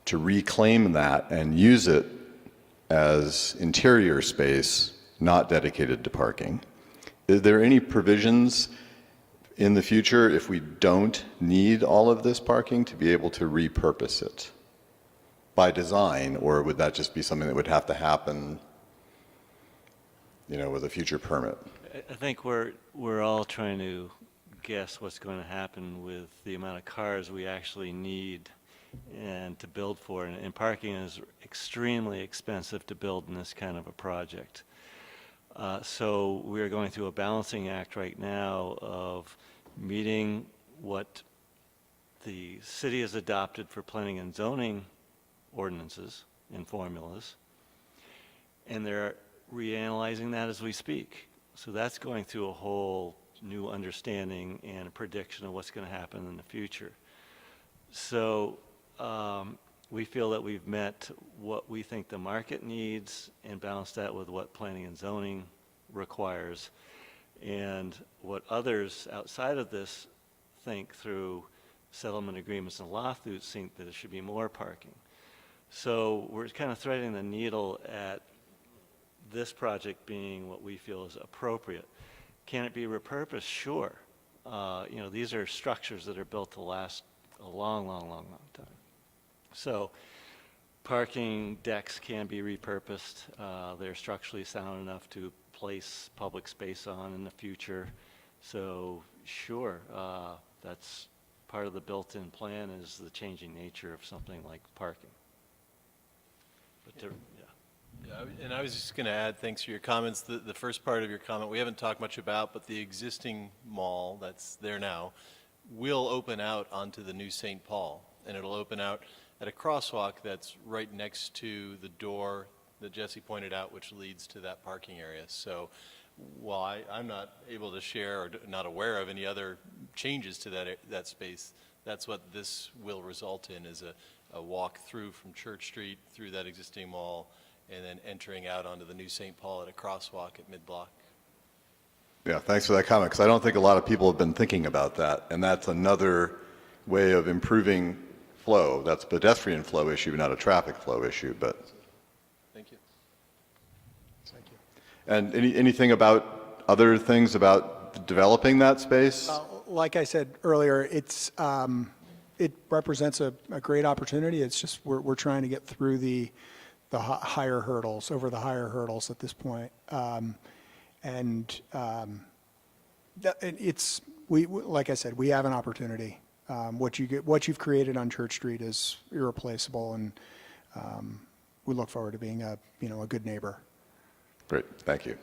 Speaker 17: to reclaim that and use it as interior space not dedicated to parking. Is there any provisions in the future, if we don't need all of this parking, to be able to repurpose it by design, or would that just be something that would have to happen, with a future permit?
Speaker 3: I think we're all trying to guess what's going to happen with the amount of cars we actually need and to build for, and parking is extremely expensive to build in this kind of a project. So we're going through a balancing act right now of meeting what the city has adopted for planning and zoning ordinances and formulas, and they're reanalyzing that as we speak. So that's going through a whole new understanding and a prediction of what's going to happen in the future. So we feel that we've met what we think the market needs and balanced that with what planning and zoning requires, and what others outside of this think through settlement agreements and lawsuits think that it should be more parking. So we're kind of threading the needle at this project being what we feel is appropriate. Can it be repurposed? Sure. These are structures that are built to last a long, long, long, long time. So parking decks can be repurposed. They're structurally sound enough to place public space on in the future. So sure, that's part of the built-in plan, is the changing nature of something like parking. But
Speaker 4: Yeah, and I was just going to add, thanks for your comments. The first part of your comment we haven't talked much about, but the existing mall that's there now will open out onto the new St. Paul, and it'll open out at a crosswalk that's right next to the door that Jesse pointed out, which leads to that parking area. So while I'm not able to share or not aware of any other changes to that space, that's what this will result in, is a walk through from Church Street through that existing mall, and then entering out onto the new St. Paul at a crosswalk at mid-block.
Speaker 17: Yeah, thanks for that comment, because I don't think a lot of people have been thinking about that, and that's another way of improving flow. That's a pedestrian flow issue, not a traffic flow issue, but...
Speaker 4: Thank you.
Speaker 17: Thank you. And anything about other things about developing that space?
Speaker 1: Like I said earlier, it represents a great opportunity. It's just we're trying to get through the higher hurdles, over the higher hurdles at this point. Like I said, we have an opportunity. What you've created on Church Street is irreplaceable, and we look forward to being a good neighbor.
Speaker 17: Great, thank you.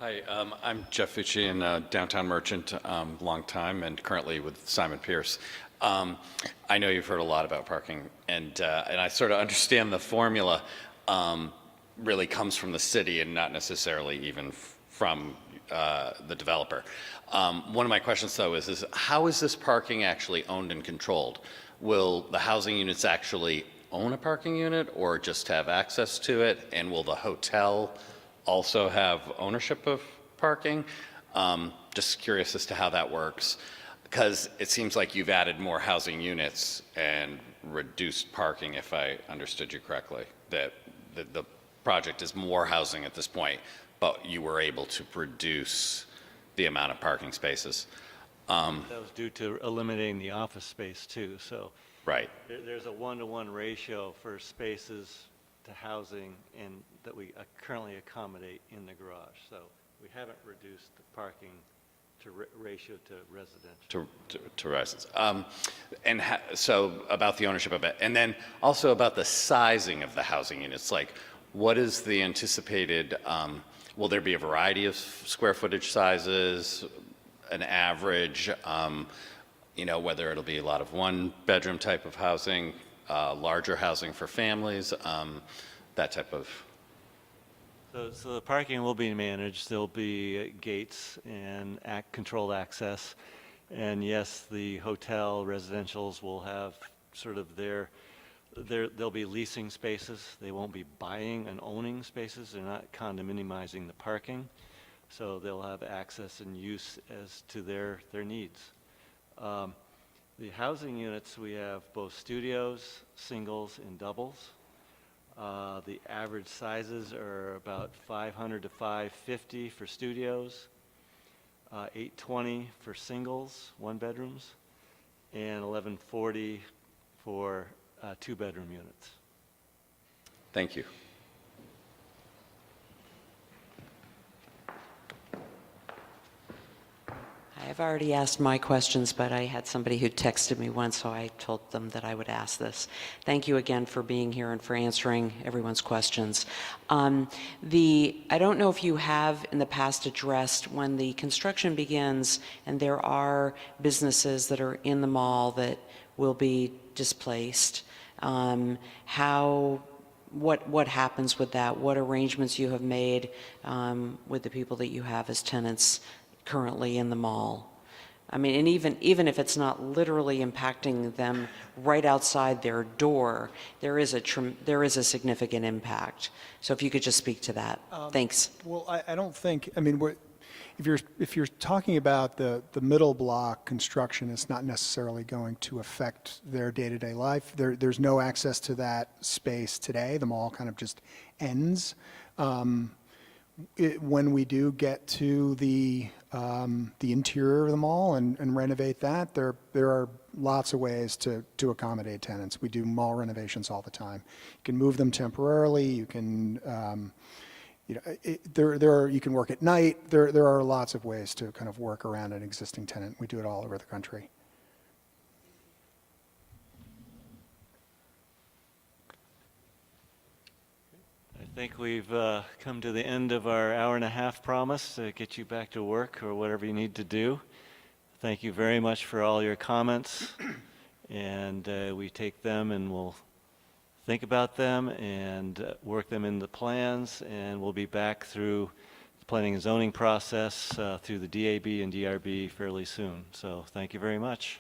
Speaker 18: Hi, I'm Jeff Fucci, downtown merchant, long time, and currently with Simon Pierce. I know you've heard a lot about parking, and I sort of understand the formula really comes from the city and not necessarily even from the developer. One of my questions, though, is how is this parking actually owned and controlled? will the housing units actually own a parking unit or just have access to it? And will the hotel also have ownership of parking? Just curious as to how that works, because it seems like you've added more housing units and reduced parking, if I understood you correctly, that the project is more housing at this point, but you were able to reduce the amount of parking spaces.
Speaker 3: That was due to eliminating the office space too, so.
Speaker 18: Right.
Speaker 3: There's a 1-to-1 ratio for spaces to housing and that we currently accommodate in the garage. So we haven't reduced the parking ratio to residential.
Speaker 18: To residents. So about the ownership of it, and then also about the sizing of the housing units, like what is the anticipated, will there be a variety of square footage sizes, an average, whether it'll be a lot of one-bedroom type of housing, larger housing for families, that type of...
Speaker 3: So the parking will be managed. There'll be gates and controlled access. And yes, the hotel residentials will have sort of they'll be leasing spaces. They won't be buying and owning spaces. They're not condominiumizing the parking. So they'll have access and use as to their needs. The housing units, we have both studios, singles, and doubles. The average sizes are about 500 to 550 for studios, 820 for singles, one bedrooms, and 1140 for two-bedroom units.
Speaker 18: Thank you.
Speaker 10: I've already asked my questions, but I had somebody who texted me once, so I told them that I would ask this. Thank you again for being here and for answering everyone's questions. I don't know if you have in the past addressed when the construction begins and there are businesses that are in the mall that will be displaced, what happens with that? What arrangements you have made with the people that you have as tenants currently in the mall? I mean, and even if it's not literally impacting them right outside their door, there is a significant impact. So if you could just speak to that. Thanks.
Speaker 1: Well, I don't think, I mean, if you're talking about the middle block construction, it's not necessarily going to affect their day-to-day life. There's no access to that space today. The mall kind of just ends. When we do get to the interior of the mall and renovate that, there are lots of ways to accommodate tenants. We do mall renovations all the time. You can move them temporarily. You can you can work at night. There are lots of ways to kind of work around an existing tenant. We do it all over the country.
Speaker 3: I think we've come to the end of our hour-and-a-half promise to get you back to work or whatever you need to do. Thank you very much for all your comments, and we take them and we'll think about them and work them in the plans, and we'll be back through the planning and zoning process through the DAB and DRB fairly soon. So thank you very much.